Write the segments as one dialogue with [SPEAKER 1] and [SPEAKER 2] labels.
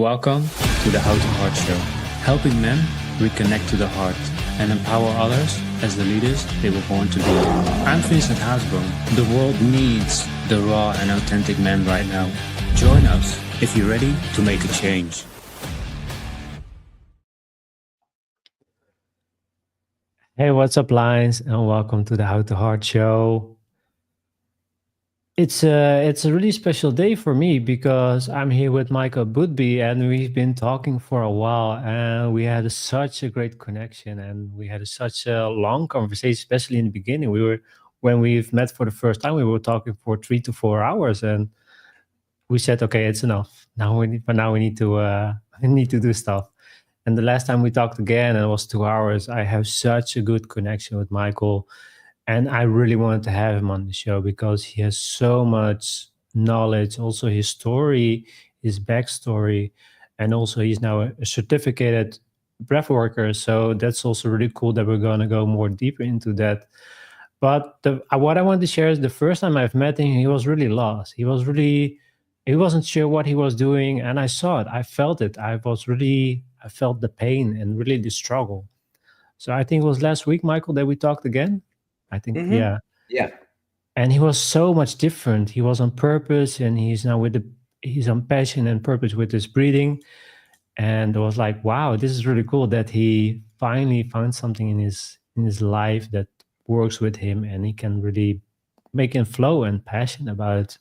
[SPEAKER 1] Welcome to the How to Heart Show, helping men reconnect to the heart and empower others as the leaders they were born to be. I'm Vincent Haasboom. The world needs the raw and authentic men right now. Join us if you're ready to make a change.
[SPEAKER 2] Hey, what's up, Lions, and welcome to the How to Heart Show. It's a really special day for me because I'm here with Michael Boothby, and we've been talking for a while, and we had such a great connection, and we had such a long conversation, especially in the beginning. When we've met for the first time, we were talking for 3 to 4 hours, and we said, okay, it's enough. Now we need to we need to do stuff. And the last time we talked again, and it was 2 hours. I have such a good connection with Michael, and I really wanted to have him on the show because he has so much knowledge. Also, his story, his backstory, and also he's now a certificated breath worker. So that's also really cool that we're going to go more deeper into that. But what I wanted to share is the first time I've met him, he was really lost. He wasn't sure what he was doing, and I saw it. I felt it. I felt the pain and really the struggle. So I think it was last week, Michael, that we talked again. I think, yeah.
[SPEAKER 3] Yeah.
[SPEAKER 2] And he was so much different. He was on purpose, and he's on passion and purpose with his breathing. And it was like, wow, this is really cool that he finally found something in his life that works with him, and he can really make him flow and passion about it.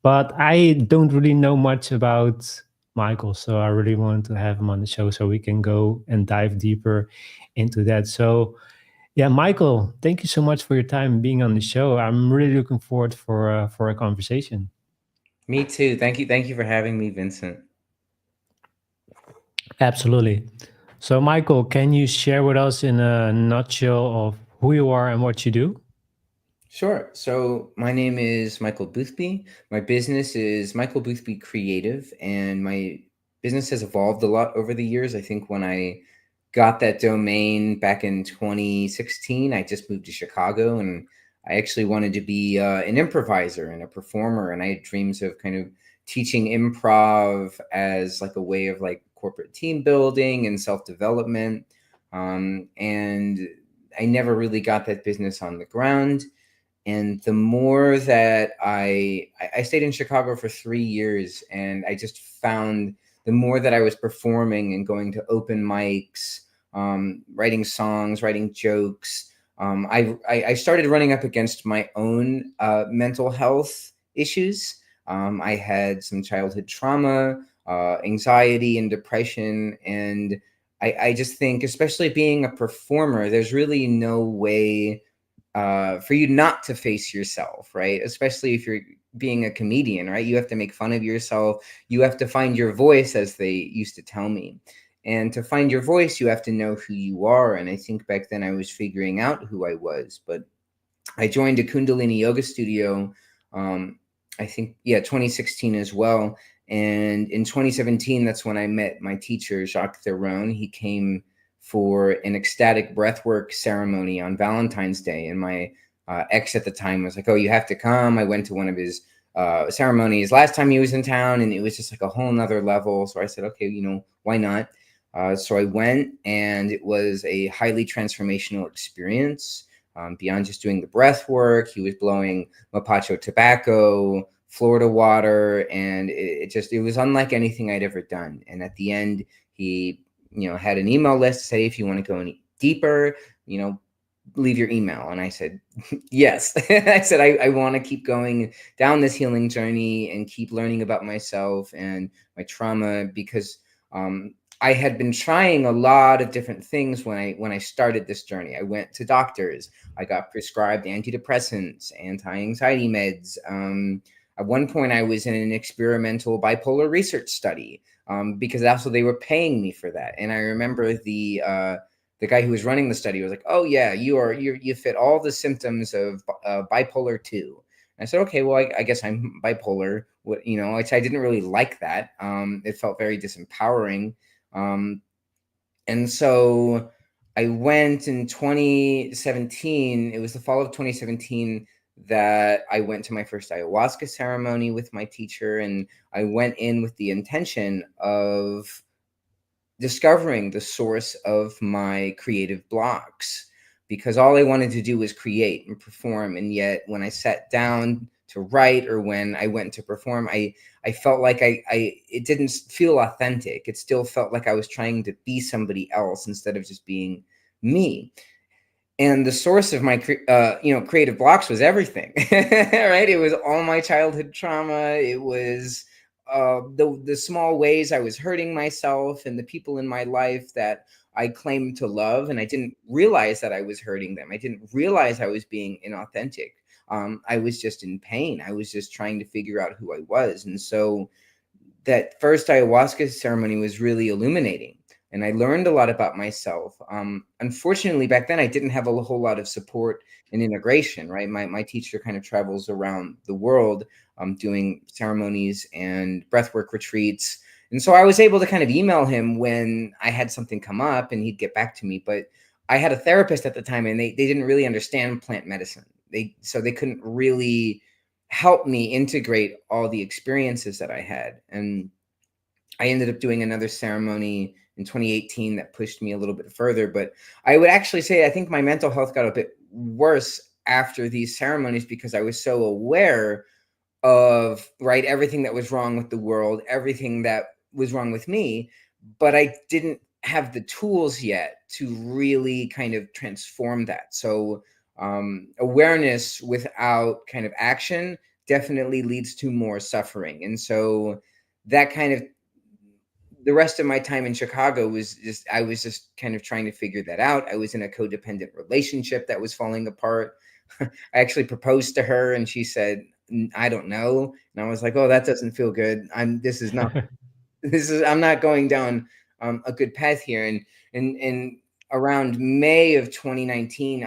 [SPEAKER 2] But I don't really know much about Michael, so I really want to have him on the show so we can go and dive deeper into that. So yeah, Michael, thank you so much for your time being on the show. I'm really looking forward for a conversation.
[SPEAKER 3] Me too. Thank you. Thank you for having me, Vincent.
[SPEAKER 2] Absolutely. So, Michael, can you share with us in a nutshell of who you are and what you do?
[SPEAKER 3] Sure. So my name is Michael Boothby. My business is Michael Boothby Creative, and my business has evolved a lot over the years. I think when I got that domain back in 2016, I just moved to Chicago, and I actually wanted to be an improviser and a performer, and I had dreams of kind of teaching improv as like a way of like corporate team building and self-development. And I never really got that business on the ground. And the more that I stayed in Chicago for 3 years, and I just found the more that I was performing and going to open mics, writing songs, writing jokes, I started running up against my own mental health issues. I had some childhood trauma, anxiety and depression. And I just think, especially being a performer, there's really no way for you not to face yourself, right? Especially if you're being a comedian, right? You have to make fun of yourself. You have to find your voice, as they used to tell me. And to find your voice, you have to know who you are. And I think back then I was figuring out who I was. But I joined a Kundalini yoga studio, I think, 2016 as well. And in 2017, that's when I met my teacher, Jacques Theron. He came for an ecstatic breathwork ceremony on Valentine's Day. And my ex at the time was like, oh, you have to come. I went to one of his ceremonies last time he was in town, and it was just like a whole nother level. So I said, okay, why not? So I went, and it was a highly transformational experience. Beyond just doing the breath work, he was blowing Mapacho tobacco, Florida water, and it was unlike anything I'd ever done. And at the end, he had an email list to say, if you want to go any deeper, leave your email. And I said, yes. I said, I want to keep going down this healing journey and keep learning about myself and my trauma, because I had been trying a lot of different things when I started this journey. I went to doctors. I got prescribed antidepressants, anti-anxiety meds. At one point, I was in an experimental bipolar research study because that's what they were paying me for that. And I remember the guy who was running the study was like, "Oh yeah, you fit all the symptoms of bipolar 2." I said, okay, well, I guess I'm bipolar. Which I didn't really like that. It felt very disempowering. And so I went in 2017. It was the fall of 2017 that I went to my first ayahuasca ceremony with my teacher, and I went in with the intention of discovering the source of my creative blocks, because all I wanted to do was create and perform. And yet when I sat down to write, or when I went to perform, I felt like it didn't feel authentic. It still felt like I was trying to be somebody else instead of just being me. And the source of my creative blocks was everything. Right, it was all my childhood trauma. It was the small ways I was hurting myself and the people in my life that I claimed to love, and I didn't realize that I was hurting them. I didn't realize I was being inauthentic. I was just in pain. I was just trying to figure out who I was. And so that first ayahuasca ceremony was really illuminating, and I learned a lot about myself. Unfortunately, back then I didn't have a whole lot of support and integration, right? My teacher kind of travels around the world doing ceremonies and breathwork retreats. And so I was able to kind of email him when I had something come up, and he'd get back to me. But I had a therapist at the time, and they didn't really understand plant medicine. So they couldn't really help me integrate all the experiences that I had. And I ended up doing another ceremony in 2018 that pushed me a little bit further. But I would actually say I think my mental health got a bit worse after these ceremonies, because I was so aware of, right, everything that was wrong with the world, everything that was wrong with me, but I didn't have the tools yet to really kind of transform that. So awareness without kind of action definitely leads to more suffering. And so that kind of, the rest of my time in Chicago was just, I was just kind of trying to figure that out. I was in a codependent relationship that was falling apart. I actually proposed to her, and she said, I don't know. And I was like, oh, that doesn't feel good. I'm not going down a good path here. And around May of 2019,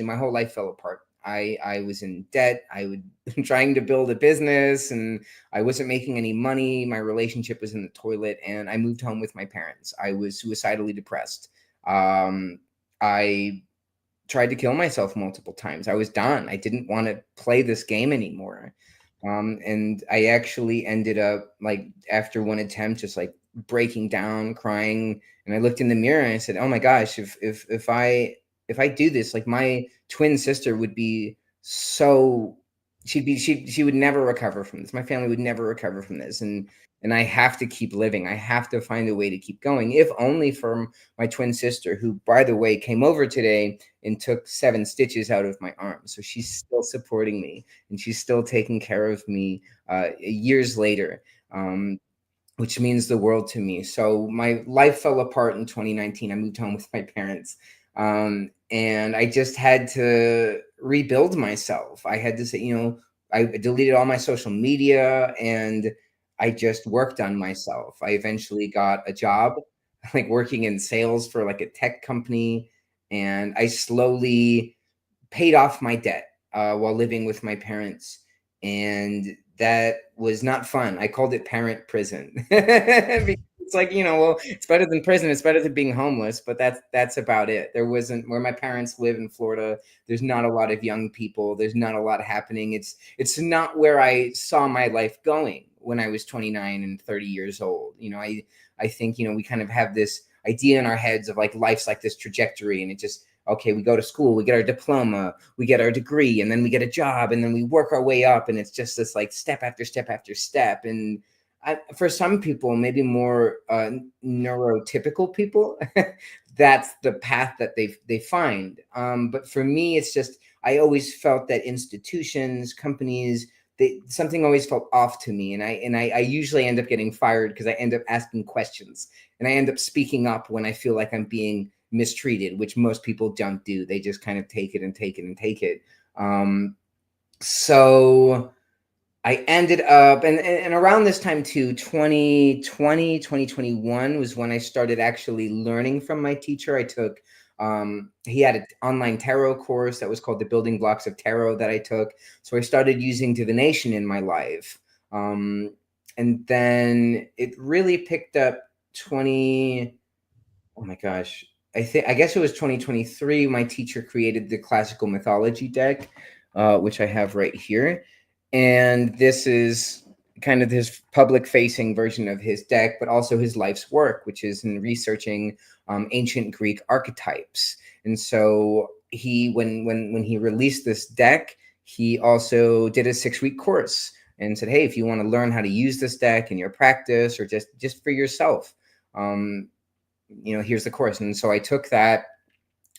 [SPEAKER 3] my whole life fell apart. I was in debt. I was trying to build a business, and I wasn't making any money. My relationship was in the toilet, and I moved home with my parents. I was suicidally depressed. I tried to kill myself multiple times. I was done. I didn't want to play this game anymore. And I actually ended up, like, after one attempt, just like breaking down, crying. And I looked in the mirror and I said, oh my gosh, if I do this, like, my twin sister would be so, she would never recover from this. My family would never recover from this. And I have to keep living. I have to find a way to keep going, if only for my twin sister, who, by the way, came over today and took 7 stitches out of my arm. So she's still supporting me, and she's still taking care of me years later, which means the world to me. So my life fell apart in 2019. I moved home with my parents, and I just had to rebuild myself. I had to say, I deleted all my social media, and I just worked on myself. I eventually got a job, like working in sales for like a tech company, and I slowly paid off my debt while living with my parents. And that was not fun. I called it parent prison. Because it's like, well, it's better than prison. It's better than being homeless, but that's about it. There wasn't, where my parents live in Florida, there's not a lot of young people. There's not a lot happening. It's not where I saw my life going when I was 29 and 30 years old. I think, we kind of have this idea in our heads of like life's like this trajectory, and it just, okay, we go to school, we get our diploma, we get our degree, and then we get a job, and then we work our way up, and it's just this like step after step after step. And for some people, maybe more neurotypical people, that's the path that they find. But for me, it's just, I always felt that institutions, companies, something always felt off to me, and I usually end up getting fired because I end up asking questions, and I end up speaking up when I feel like I'm being mistreated, which most people don't do. They just kind of take it and take it and take it. So I ended up, and around this time too, 2020, 2021 was when I started actually learning from my teacher. I took, he had an online tarot course that was called The Building Blocks of Tarot that I took. So I started using divination in my life. And then it really picked up oh my gosh, I guess it was 2023. My teacher created the classical mythology deck, which I have right here. And this is kind of his public facing version of his deck, but also his life's work, which is in researching ancient Greek archetypes. And so when he released this deck, he also did a 6-week course and said, hey, if you want to learn how to use this deck in your practice or just for yourself, here's the course. And so I took that.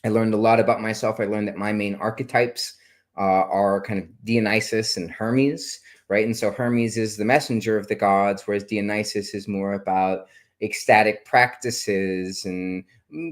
[SPEAKER 3] I learned a lot about myself. I learned that my main archetypes are kind of Dionysus and Hermes, right? And so Hermes is the messenger of the gods, whereas Dionysus is more about ecstatic practices. And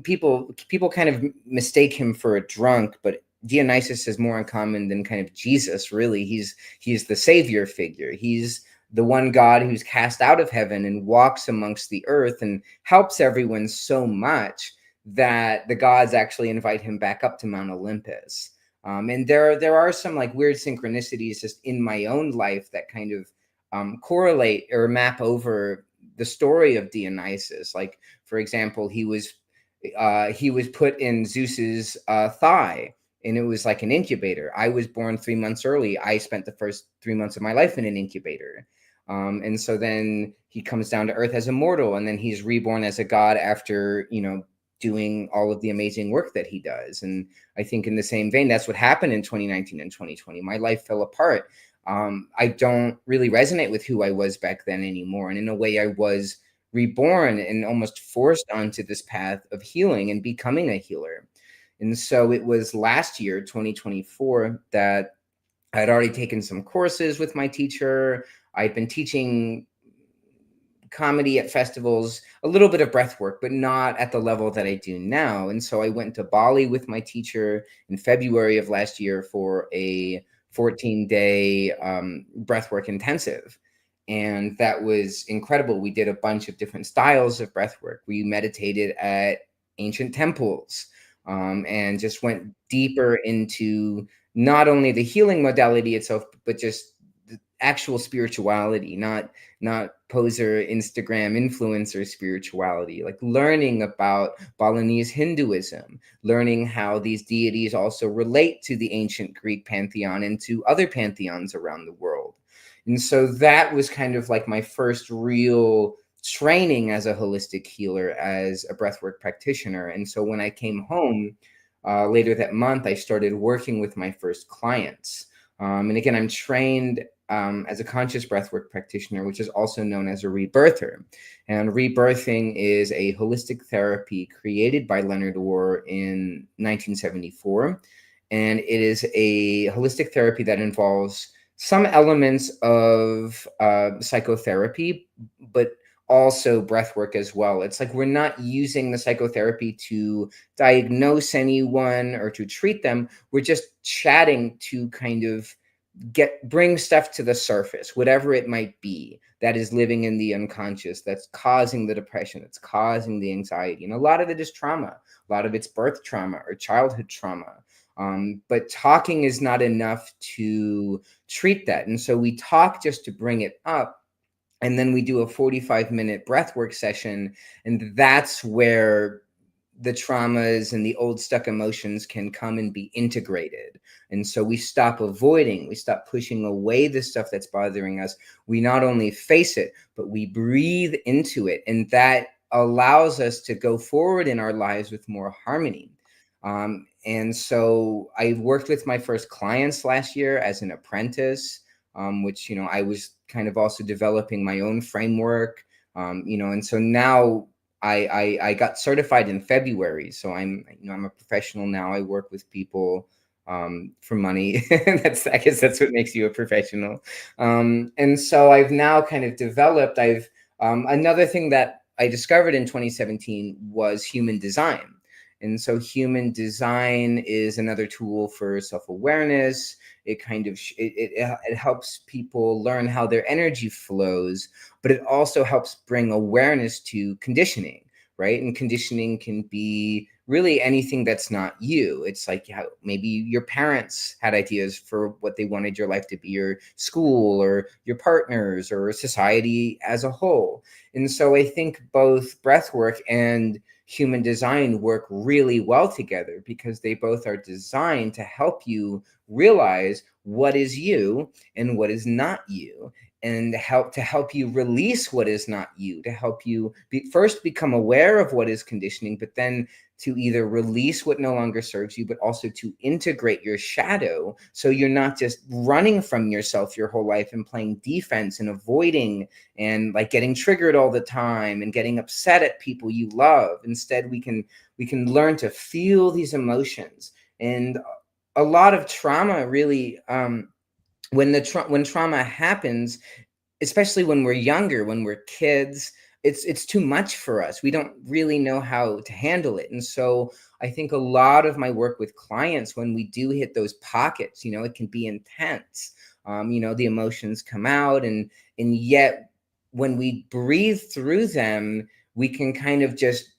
[SPEAKER 3] people kind of mistake him for a drunk, but Dionysus is more uncommon than kind of Jesus, really. He's the savior figure. He's the one god who's cast out of heaven and walks amongst the earth and helps everyone so much that the gods actually invite him back up to Mount Olympus. And there are some like weird synchronicities just in my own life that kind of correlate or map over the story of Dionysus. Like, for example, he was put in Zeus's thigh, and it was like an incubator. I was born 3 months early. I spent the first 3 months of my life in an incubator. And so then he comes down to earth as a mortal, and then he's reborn as a god after, doing all of the amazing work that he does. And I think in the same vein, that's what happened in 2019 and 2020. My life fell apart. I don't really resonate with who I was back then anymore. And in a way, I was reborn and almost forced onto this path of healing and becoming a healer. And so it was last year, 2024, that I had already taken some courses with my teacher. I'd been teaching comedy at festivals, a little bit of breath work, but not at the level that I do now. And so I went to Bali with my teacher in February of last year for a 14-day breathwork intensive. And that was incredible. We did a bunch of different styles of breathwork. We meditated at ancient temples and just went deeper into not only the healing modality itself, but just actual spirituality, not poser Instagram influencer spirituality, like learning about Balinese Hinduism, learning how these deities also relate to the ancient Greek pantheon and to other pantheons around the world. And so that was kind of like my first real training as a holistic healer, as a breathwork practitioner. And so when I came home later that month, I started working with my first clients. And again, I'm trained as a conscious breathwork practitioner, which is also known as a rebirther. And rebirthing is a holistic therapy created by Leonard Orr in 1974. And it is a holistic therapy that involves some elements of psychotherapy, but also breathwork as well. It's like we're not using the psychotherapy to diagnose anyone or to treat them. We're just chatting to kind of bring stuff to the surface, whatever it might be that is living in the unconscious, that's causing the depression, that's causing the anxiety. And a lot of it is trauma. A lot of it's birth trauma or childhood trauma. But talking is not enough to treat that. And so we talk just to bring it up. And then we do a 45-minute breathwork session. And that's where the traumas and the old stuck emotions can come and be integrated. And so we stop avoiding, we stop pushing away the stuff that's bothering us. We not only face it, but we breathe into it. And that allows us to go forward in our lives with more harmony. And so I worked with my first clients last year as an apprentice, which, I was kind of also developing my own framework, and so now I got certified in February. So I'm a professional now. I work with people for money. I guess that's what makes you a professional. And so I've now kind of developed, another thing that I discovered in 2017 was human design. And so human design is another tool for self-awareness. It kind of, it helps people learn how their energy flows, but it also helps bring awareness to conditioning, right? And conditioning can be really anything that's not you. It's like how maybe your parents had ideas for what they wanted your life to be, or school, or your partners, or society as a whole. And so I think both breathwork and human design work really well together, because they both are designed to help you realize what is you and what is not you, and help you release what is not you, to help you first become aware of what is conditioning, but then to either release what no longer serves you, but also to integrate your shadow, so you're not just running from yourself your whole life and playing defense and avoiding and like getting triggered all the time and getting upset at people you love. Instead, we can learn to feel these emotions. And a lot of trauma really, when trauma happens, especially when we're younger, when we're kids, it's too much for us. We don't really know how to handle it. And so I think a lot of my work with clients, when we do hit those pockets, it can be intense. The emotions come out, and yet when we breathe through them, we can kind of just,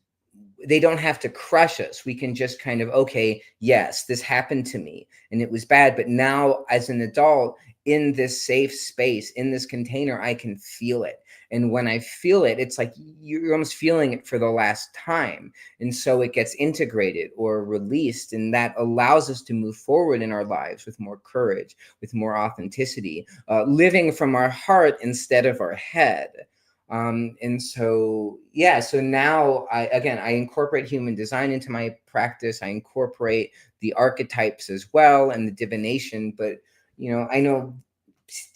[SPEAKER 3] they don't have to crush us. We can just kind of, okay, yes, this happened to me and it was bad, but now as an adult in this safe space, in this container, I can feel it. And when I feel it, it's like you're almost feeling it for the last time. And so it gets integrated or released, and that allows us to move forward in our lives with more courage, with more authenticity, living from our heart instead of our head. And so, yeah, so now I incorporate human design into my practice. I incorporate the archetypes as well and the divination. But, I know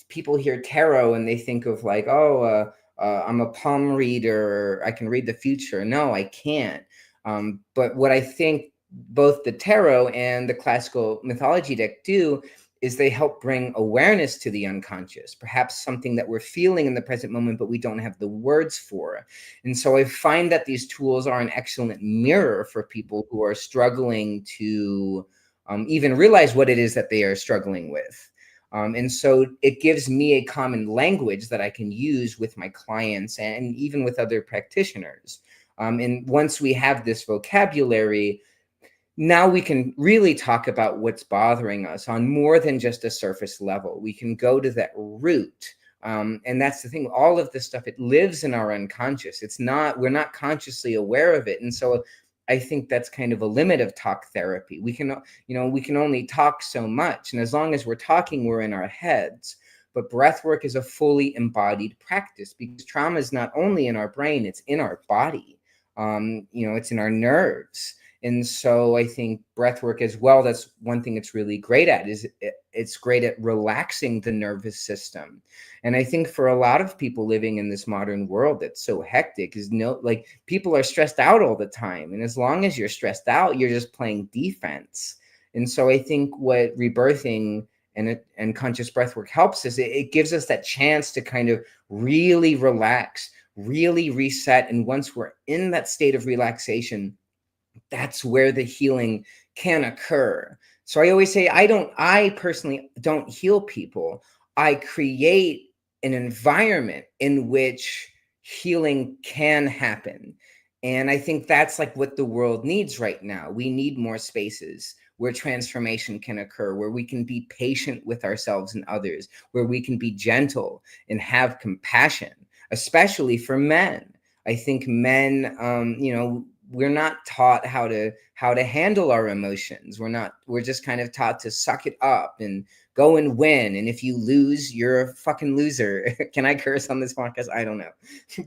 [SPEAKER 3] people hear tarot and they think of like, oh, I'm a palm reader, I can read the future. No, I can't. But what I think both the tarot and the classical mythology deck do is they help bring awareness to the unconscious, perhaps something that we're feeling in the present moment, but we don't have the words for. And so I find that these tools are an excellent mirror for people who are struggling to even realize what it is that they are struggling with. And so it gives me a common language that I can use with my clients and even with other practitioners. And once we have this vocabulary, now we can really talk about what's bothering us on more than just a surface level. We can go to that root. And that's the thing. All of this stuff, it lives in our unconscious. We're not consciously aware of it. And so I think that's kind of a limit of talk therapy. We can only talk so much. And as long as we're talking, we're in our heads. But breathwork is a fully embodied practice, because trauma is not only in our brain, it's in our body. It's in our nerves. And so I think breathwork as well, that's one thing it's really great at, is it's great at relaxing the nervous system. And I think for a lot of people living in this modern world that's so hectic, people are stressed out all the time. And as long as you're stressed out, you're just playing defense. And so I think what rebirthing and conscious breathwork helps is it gives us that chance to kind of really relax, really reset. And once we're in that state of relaxation, that's where the healing can occur. So I always say, I personally don't heal people. I create an environment in which healing can happen. And I think that's like what the world needs right now. We need more spaces where transformation can occur, where we can be patient with ourselves and others, where we can be gentle and have compassion, especially for men. I think men, we're not taught how to handle our emotions. We're just kind of taught to suck it up and go and win. And if you lose, you're a fucking loser. Can I curse on this podcast? I don't know.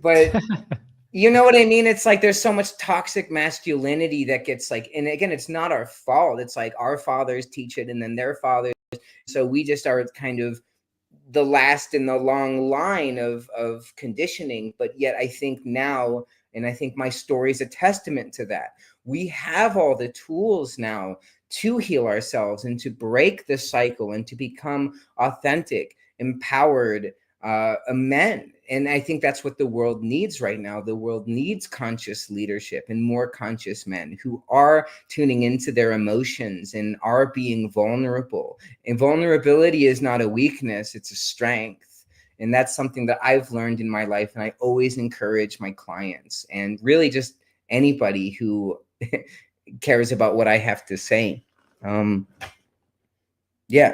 [SPEAKER 3] But you know what I mean? It's like there's so much toxic masculinity that gets like, and again, it's not our fault. It's like our fathers teach it and then their fathers. So we just are kind of the last in the long line of conditioning. But yet I think now, and I think my story is a testament to that, we have all the tools now to heal ourselves and to break the cycle and to become authentic, empowered men. And I think that's what the world needs right now. The world needs conscious leadership and more conscious men who are tuning into their emotions and are being vulnerable. And vulnerability is not a weakness, it's a strength. And that's something that I've learned in my life. And I always encourage my clients and really just anybody who cares about what I have to say.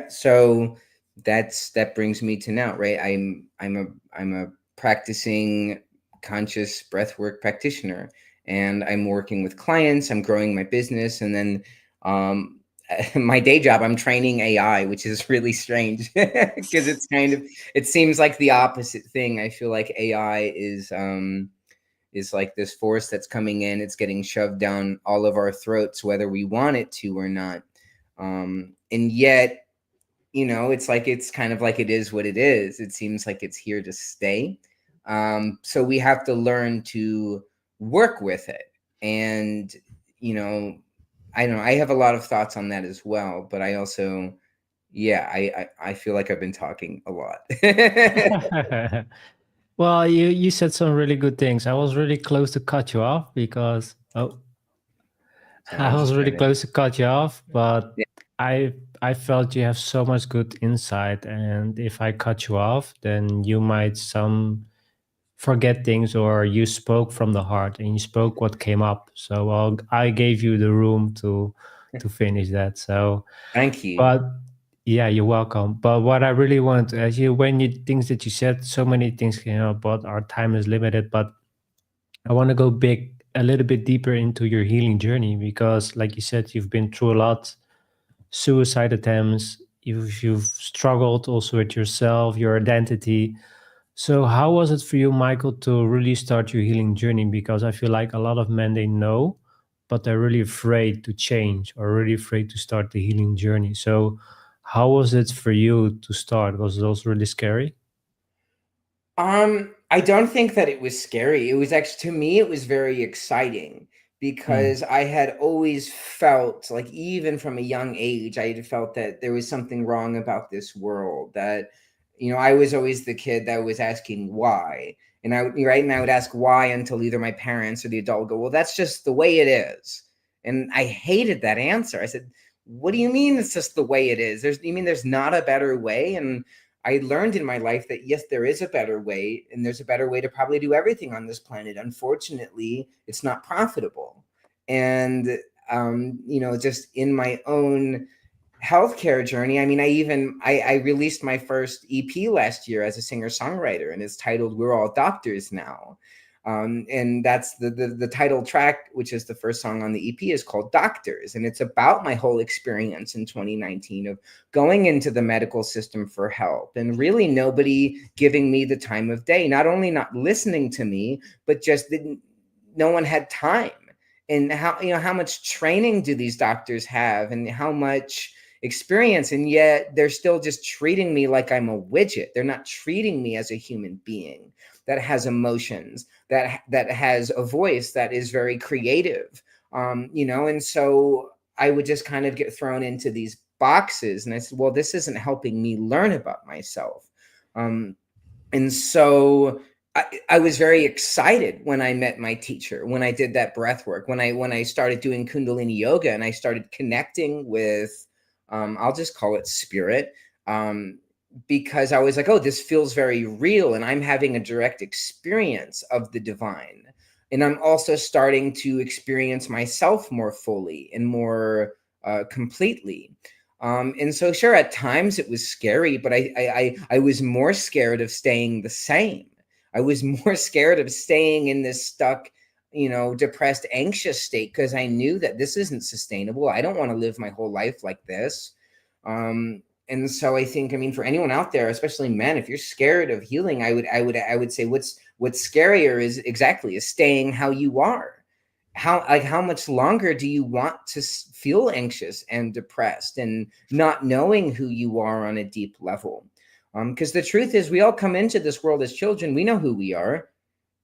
[SPEAKER 3] So that brings me to now, right? I'm a practicing conscious breathwork practitioner, and I'm working with clients, I'm growing my business, and then my day job, I'm training AI, which is really strange because it seems like the opposite thing. I feel like AI is like this force that's coming in. It's getting shoved down all of our throats, whether we want it to or not. And yet, it's kind of like it is what it is. It seems like it's here to stay. So we have to learn to work with it. And, I don't know, I have a lot of thoughts on that as well, but I also, yeah, I feel like I've been talking a lot.
[SPEAKER 2] Well, you said some really good things. I was really close to cut you off because
[SPEAKER 3] Sorry,
[SPEAKER 2] I
[SPEAKER 3] I'm
[SPEAKER 2] was
[SPEAKER 3] just
[SPEAKER 2] really
[SPEAKER 3] trying to,
[SPEAKER 2] close to cut you off, but
[SPEAKER 3] yeah,
[SPEAKER 2] I felt you have so much good insight, and if I cut you off, then you might some forget things, or you spoke from the heart and you spoke what came up. So I gave you the room to finish that. So,
[SPEAKER 3] thank you.
[SPEAKER 2] but yeah, you're welcome. But what I really want, as you when you things that you said, so many things, but our time is limited. But I want to go a little bit deeper into your healing journey because, like you said, you've been through a lot, suicide attempts. You've struggled also with yourself, your identity. So how was it for you, Michael, to really start your healing journey? Because I feel like a lot of men, they know, but they're really afraid to change or really afraid to start the healing journey. So how was it for you to start? Was it also really scary?
[SPEAKER 3] I don't think that it was scary. It was actually, to me, it was very exciting
[SPEAKER 2] Mm.
[SPEAKER 3] because I had always felt like, even from a young age, I had felt that there was something wrong about this world. That, I was always the kid that was asking why. And I would ask why until either my parents or the adult would go, well, that's just the way it is. And I hated that answer. I said, what do you mean it's just the way it is? You mean there's not a better way? And I learned in my life that yes, there is a better way, and there's a better way to probably do everything on this planet. Unfortunately, it's not profitable. And just in my own healthcare journey, I mean, I released my first EP last year as a singer-songwriter, and it's titled "We're All Doctors Now." And that's the title track, which is the first song on the EP, is called Doctors. And it's about my whole experience in 2019 of going into the medical system for help and really nobody giving me the time of day, not only not listening to me, but just no one had time. And how much training do these doctors have, and how much experience, and yet they're still just treating me like I'm a widget. They're not treating me as a human being that has emotions, that has a voice, that is very creative. And so I would just kind of get thrown into these boxes, and I said, well, this isn't helping me learn about myself. And so I was very excited when I met my teacher, when I did that breath work, when I started doing Kundalini yoga, and I started connecting with, I'll just call it spirit, because I was like, oh, this feels very real, and I'm having a direct experience of the divine. And I'm also starting to experience myself more fully and more completely. And so, sure, at times it was scary, but I was more scared of staying the same. I was more scared of staying in this stuck, depressed, anxious state, because I knew that this isn't sustainable. I don't want to live my whole life like this. And so I think, I mean, for anyone out there, especially men, if you're scared of healing, I would say what's scarier is staying how you are. How much longer do you want to feel anxious and depressed and not knowing who you are on a deep level? Because the truth is, we all come into this world as children. We know who we are,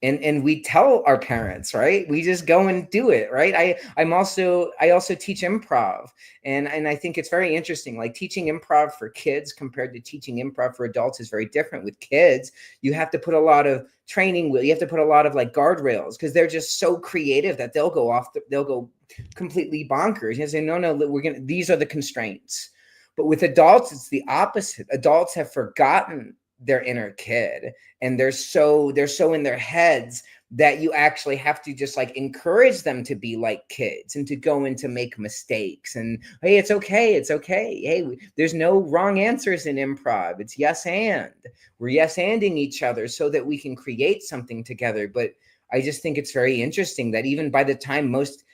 [SPEAKER 3] and we tell our parents, right? We just go and do it, right? I also teach improv, and I think it's very interesting. Like, teaching improv for kids compared to teaching improv for adults is very different. With kids, you have to put a lot of training wheel, you have to put a lot of like guardrails, because they're just so creative that they'll go completely bonkers and say, no, these are the constraints. But with adults, it's the opposite. Adults have forgotten their inner kid, and they're so in their heads that you actually have to just like encourage them to be like kids and to go and to make mistakes. And hey, it's okay, hey, there's no wrong answers in improv. It's yes and. We're yes anding each other so that we can create something together. But I just think it's very interesting that even by the time most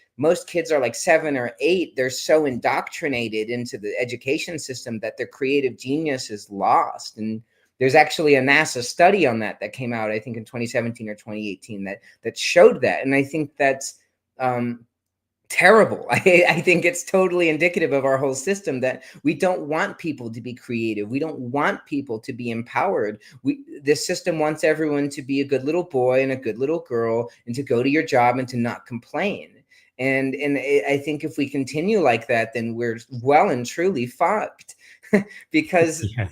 [SPEAKER 3] kids are like 7 or 8, they're so indoctrinated into the education system that their creative genius is lost. And there's actually a NASA study on that came out, I think in 2017 or 2018, that showed that. And I think that's terrible. I think it's totally indicative of our whole system, that we don't want people to be creative. We don't want people to be empowered. This system wants everyone to be a good little boy and a good little girl, and to go to your job and to not complain. And I think if we continue like that, then we're well and truly fucked. Because
[SPEAKER 2] Yeah.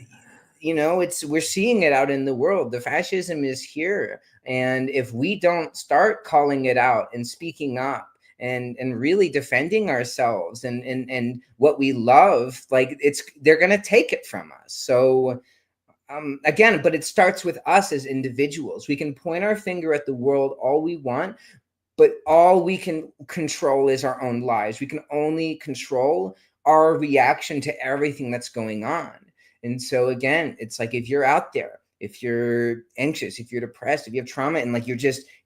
[SPEAKER 3] we're seeing it out in the world. The fascism is here. And if we don't start calling it out and speaking up and really defending ourselves and what we love, like, they're going to take it from us. So again, but it starts with us as individuals. We can point our finger at the world all we want, but all we can control is our own lives. We can only control our reaction to everything that's going on. And so again, it's like, if you're out there, if you're anxious, if you're depressed, if you have trauma, and like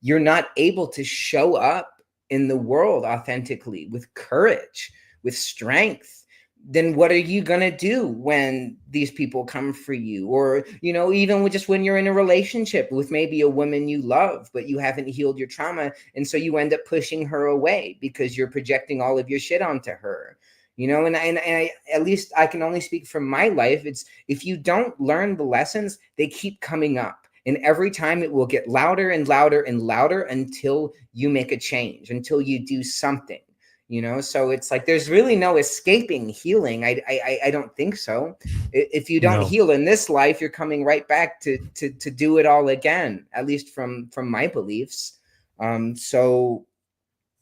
[SPEAKER 3] you're not able to show up in the world authentically, with courage, with strength, then what are you going to do when these people come for you? Or, even just when you're in a relationship with maybe a woman you love, but you haven't healed your trauma. And so you end up pushing her away because you're projecting all of your shit onto her. And I, at least I can only speak from my life. It's, if you don't learn the lessons, they keep coming up. And every time it will get louder and louder and louder until you make a change, until you do something. So it's like, there's really no escaping healing. I don't think so. If you don't heal in this life, you're coming right back to do it all again, at least from my beliefs. So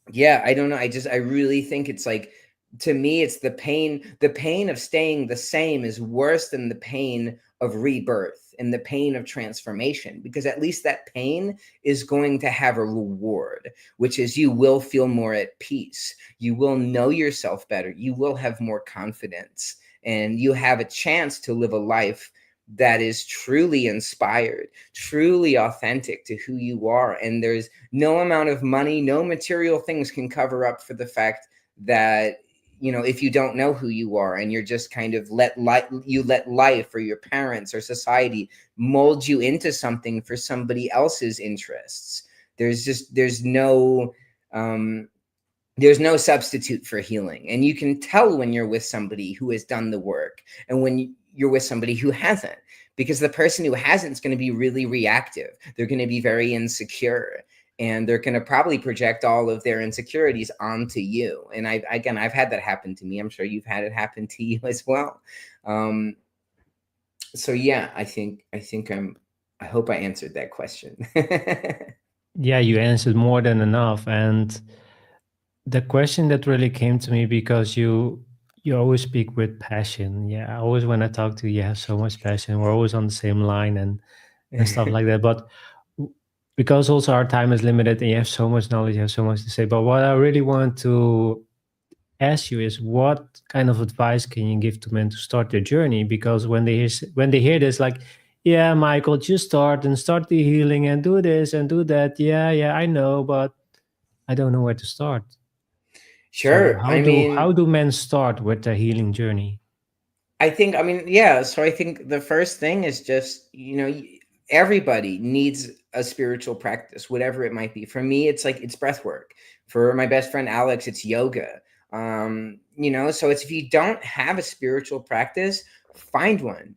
[SPEAKER 3] yeah, I don't know. I really think it's like, to me, it's the pain of staying the same is worse than the pain of rebirth and the pain of transformation, because at least that pain is going to have a reward, which is you will feel more at peace. You will know yourself better. You will have more confidence, and you have a chance to live a life that is truly inspired, truly authentic to who you are. And there's no amount of money, no material things can cover up for the fact that, if you don't know who you are, and you're just kind of let life or your parents or society mold you into something for somebody else's interests, there's no substitute for healing. And you can tell when you're with somebody who has done the work and when you're with somebody who hasn't, because the person who hasn't is going to be really reactive. They're going to be very insecure, and they're going to probably project all of their insecurities onto you. And I've had that happen to me. I'm sure you've had it happen to you as well. So yeah, I hope I answered that question.
[SPEAKER 2] Yeah, you answered more than enough. And the question that really came to me, because you always speak with passion. Yeah, always when I talk to you, you have so much passion. We're always on the same line and stuff like that. But because also our time is limited and you have so much knowledge, you have so much to say. But what I really want to ask you is, what kind of advice can you give to men to start their journey? Because when they hear this, like, yeah, Michael, just start the healing and do this and do that. Yeah, I know, but I don't know where to start.
[SPEAKER 3] Sure.
[SPEAKER 2] So how do men start with their healing journey?
[SPEAKER 3] So I think the first thing is just, everybody needs a spiritual practice, whatever it might be. For me, it's breath work. For my best friend Alex, it's yoga. So it's, if you don't have a spiritual practice, find one,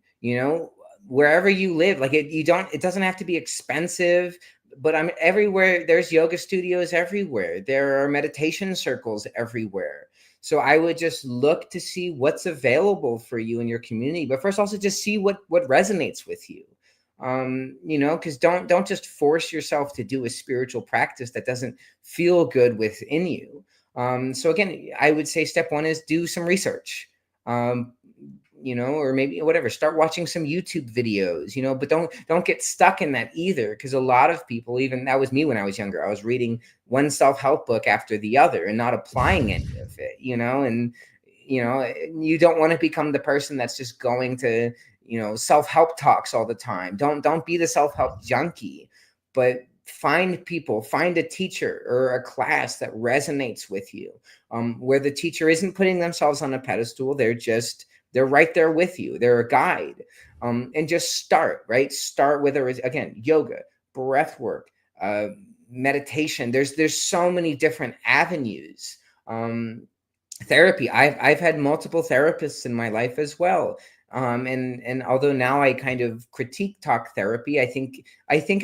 [SPEAKER 3] wherever you live. Like, it doesn't have to be expensive, but everywhere. There's yoga studios everywhere. There are meditation circles everywhere. So I would just look to see what's available for you in your community. But first, also just see what resonates with you. Because don't just force yourself to do a spiritual practice that doesn't feel good within you. So again, I would say step one is do some research. Or maybe whatever, start watching some YouTube videos, but don't get stuck in that either. Because a lot of people, even that was me when I was younger, I was reading one self-help book after the other and not applying any of it, and you don't want to become the person that's just going to, self-help talks all the time. Don't be the self-help junkie, but find people, find a teacher or a class that resonates with you, where the teacher isn't putting themselves on a pedestal. They're right there with you. They're a guide. And just start, right? Start with, again, yoga, breath work, meditation. There's so many different avenues. Therapy. I've had multiple therapists in my life as well. And although now I kind of critique talk therapy, I think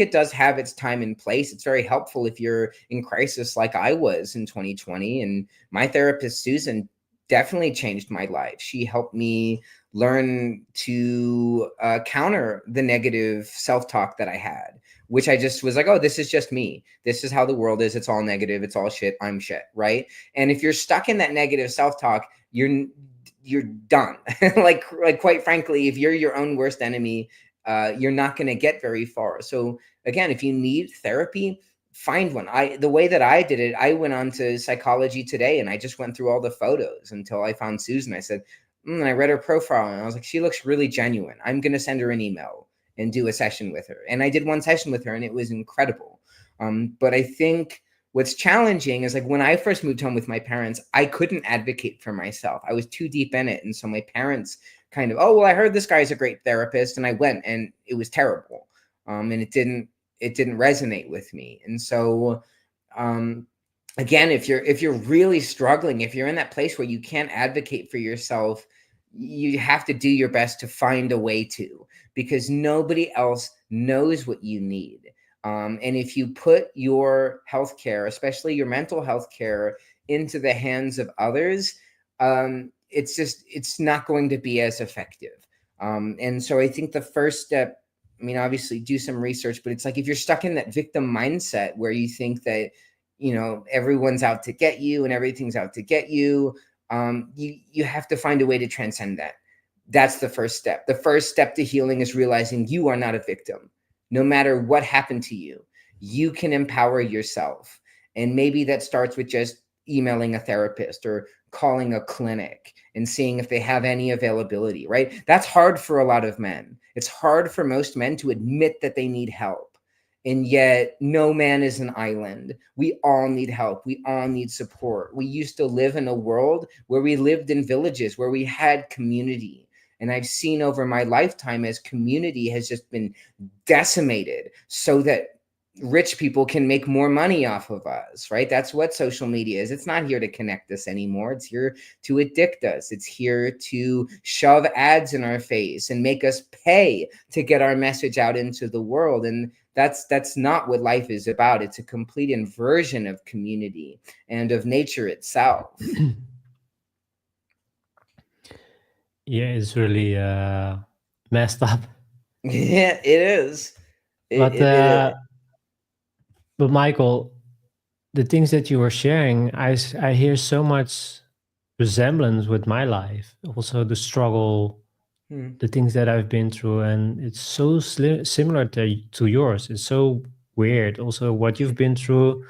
[SPEAKER 3] it does have its time and place. It's very helpful if you're in crisis like I was in 2020. And my therapist, Susan, definitely changed my life. She helped me learn to counter the negative self-talk that I had, which I just was like, oh, this is just me. This is how the world is. It's all negative. It's all shit. I'm shit, right? And if you're stuck in that negative self-talk, you're done. like quite frankly, if you're your own worst enemy, you're not going to get very far. So again, if you need therapy, find one. The way that I did it, I went on to Psychology Today and I just went through all the photos until I found Susan. I said, and I read her profile and I was like, she looks really genuine. I'm going to send her an email and do a session with her. And I did one session with her and it was incredible. But I think what's challenging is, like, when I first moved home with my parents, I couldn't advocate for myself. I was too deep in it. And so my parents kind of, oh, well, I heard this guy's a great therapist. And I went and it was terrible. And it didn't resonate with me. And so, again, if you're really struggling, if you're in that place where you can't advocate for yourself, you have to do your best to find a way to, because nobody else knows what you need. And if you put your healthcare, especially your mental health care, into the hands of others, it's not going to be as effective. And so I think the first step, I mean, obviously do some research, but it's like, if you're stuck in that victim mindset where you think that, everyone's out to get you and everything's out to get you, you have to find a way to transcend that. That's the first step. The first step to healing is realizing you are not a victim. No matter what happened to you, you can empower yourself. And maybe that starts with just emailing a therapist or calling a clinic and seeing if they have any availability, right? That's hard for a lot of men. It's hard for most men to admit that they need help. And yet no man is an island. We all need help. We all need support. We used to live in a world where we lived in villages, where we had community. And I've seen over my lifetime as community has just been decimated so that rich people can make more money off of us, right? That's what social media is. It's not here to connect us anymore. It's here to addict us. It's here to shove ads in our face and make us pay to get our message out into the world. And that's not what life is about. It's a complete inversion of community and of nature itself.
[SPEAKER 2] Yeah, it's really messed up.
[SPEAKER 3] Yeah, it is.
[SPEAKER 2] But Michael, the things that you were sharing, I hear so much resemblance with my life. Also, the struggle, the things that I've been through, and it's so similar to yours. It's so weird. Also, what you've been through,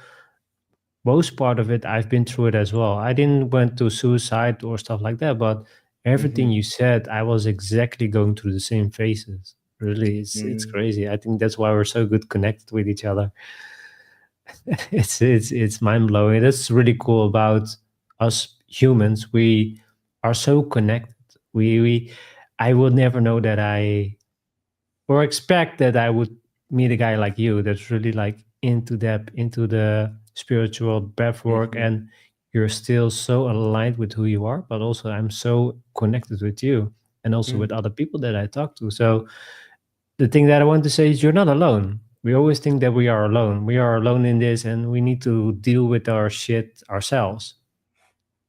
[SPEAKER 2] most part of it, I've been through it as well. I didn't went to suicide or stuff like that, but everything you said, I was exactly going through the same phases. Really, it's crazy. I think that's why we're so good connected with each other. It's mind blowing. That's really cool about us humans. We are so connected. I would never know that or expect that I would meet a guy like you that's really like into the spiritual breathwork, and you're still so aligned with who you are. But also, I'm so connected with you, and also with other people that I talk to. So the thing that I want to say is, you're not alone. We always think that we are alone. We are alone in this, and we need to deal with our shit ourselves.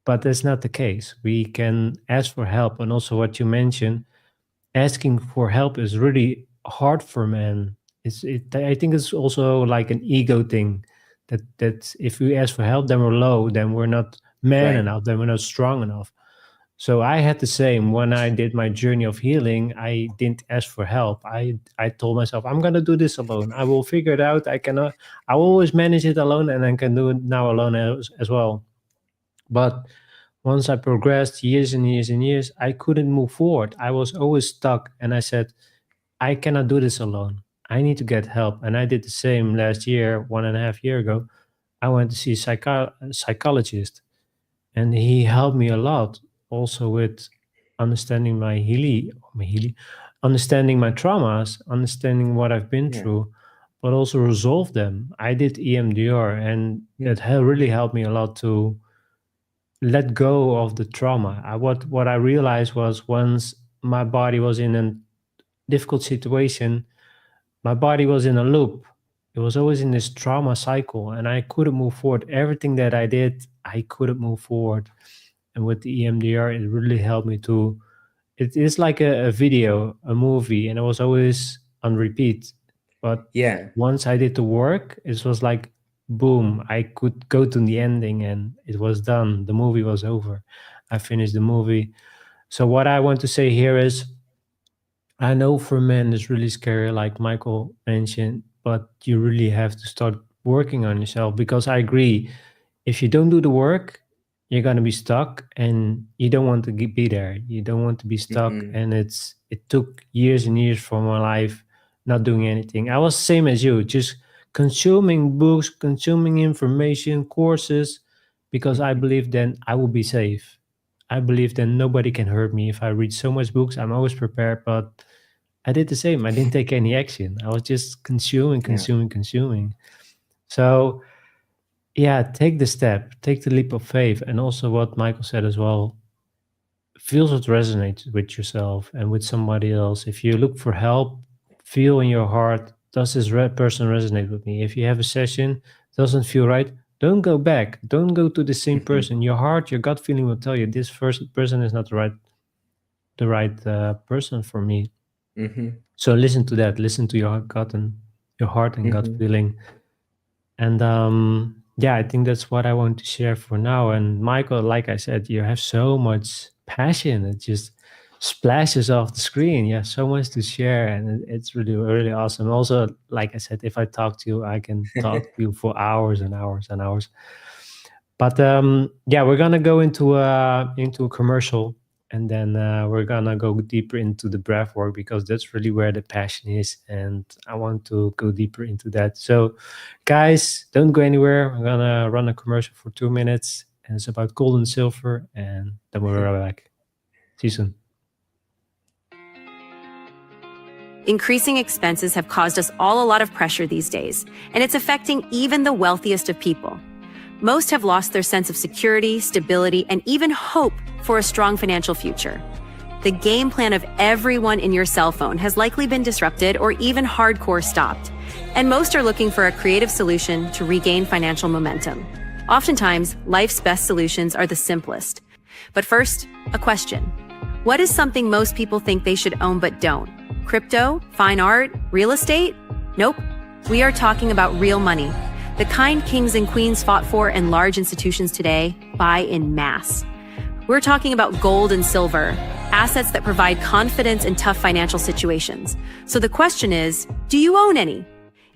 [SPEAKER 2] But that's not the case. We can ask for help. And also, what you mentioned, asking for help is really hard for men. I think it's also like an ego thing, that if we ask for help, then we're low, then we're not man enough, then we're not strong enough. So I had the same when I did my journey of healing. I didn't ask for help. I told myself, I'm gonna do this alone. I will figure it out. I will always manage it alone, and I can do it now alone as well. But once I progressed years and years and years, I couldn't move forward. I was always stuck, and I said, I cannot do this alone. I need to get help. And I did the same last year, 1.5 years ago. I went to see a psychologist, and he helped me a lot also with understanding understanding my traumas, understanding what I've been
[SPEAKER 3] Yeah.
[SPEAKER 2] through, but also resolve them. I did EMDR, and
[SPEAKER 3] Yeah.
[SPEAKER 2] it really helped me a lot to let go of the trauma. What I realized was, once my body was in a difficult situation, my body was in a loop. It was always in this trauma cycle, and I couldn't move forward. Everything that I did, I couldn't move forward. And with the EMDR, it really helped me to. It is like a video, a movie, and it was always on repeat. But
[SPEAKER 3] Yeah.
[SPEAKER 2] once I did the work, it was like boom, I could go to the ending, and it was done. The movie was over. I finished the movie. So what I want to say here is, I know for men it's really scary, like Michael mentioned, but you really have to start working on yourself, because I agree, if you don't do the work, you're gonna be stuck, and you don't want to be there. You don't want to be stuck,
[SPEAKER 3] Mm-mm.
[SPEAKER 2] and it took years and years for my life not doing anything. I was same as you, just consuming books, consuming information, courses, because I
[SPEAKER 3] Mhm.
[SPEAKER 2] believe then I will be safe. I believe then nobody can hurt me if I read so much books. I'm always prepared, but I did the same. I didn't take any action. I was just consuming,
[SPEAKER 3] Yeah.
[SPEAKER 2] consuming, consuming. So yeah, take the step, take the leap of faith. And also what Michael said as well, feel what resonates with yourself and with somebody else. If you look for help, feel in your heart, does this person resonate with me? If you have a session, doesn't feel right, don't go back. Don't go to the same
[SPEAKER 3] Mhm.
[SPEAKER 2] person. Your heart, your gut feeling will tell you this first person is not the right person for me.
[SPEAKER 3] Mhm.
[SPEAKER 2] So listen to that. Listen to your gut and your heart and gut
[SPEAKER 3] Mhm.
[SPEAKER 2] feeling. And yeah, I think that's what I want to share for now. And Michael, like I said, you have so much passion. It just splashes off the screen. You have so much to share, and it's really, really awesome. Also, like I said, if I talk to you, I can talk to you for hours and hours and hours. But yeah, we're gonna go into a commercial, and then we're gonna go deeper into the breath work, because that's really where the passion is, and I want to go deeper into that. So, guys, don't go anywhere. I'm gonna run a commercial for 2 minutes, and it's about gold and silver, and then we'll be right back. See you soon.
[SPEAKER 4] Increasing expenses have caused us all a lot of pressure these days, and it's affecting even the wealthiest of people. Most have lost their sense of security, stability, and even hope for a strong financial future. The game plan of everyone in your cell phone has likely been disrupted or even hardcore stopped, and most are looking for a creative solution to regain financial momentum. Oftentimes, life's best solutions are the simplest. But first, a question. What is something most people think they should own but don't? Crypto, fine art, real estate? Nope. We are talking about real money. The kind kings and queens fought for and large institutions today buy in mass. We're talking about gold and silver, assets that provide confidence in tough financial situations. So the question is, do you own any?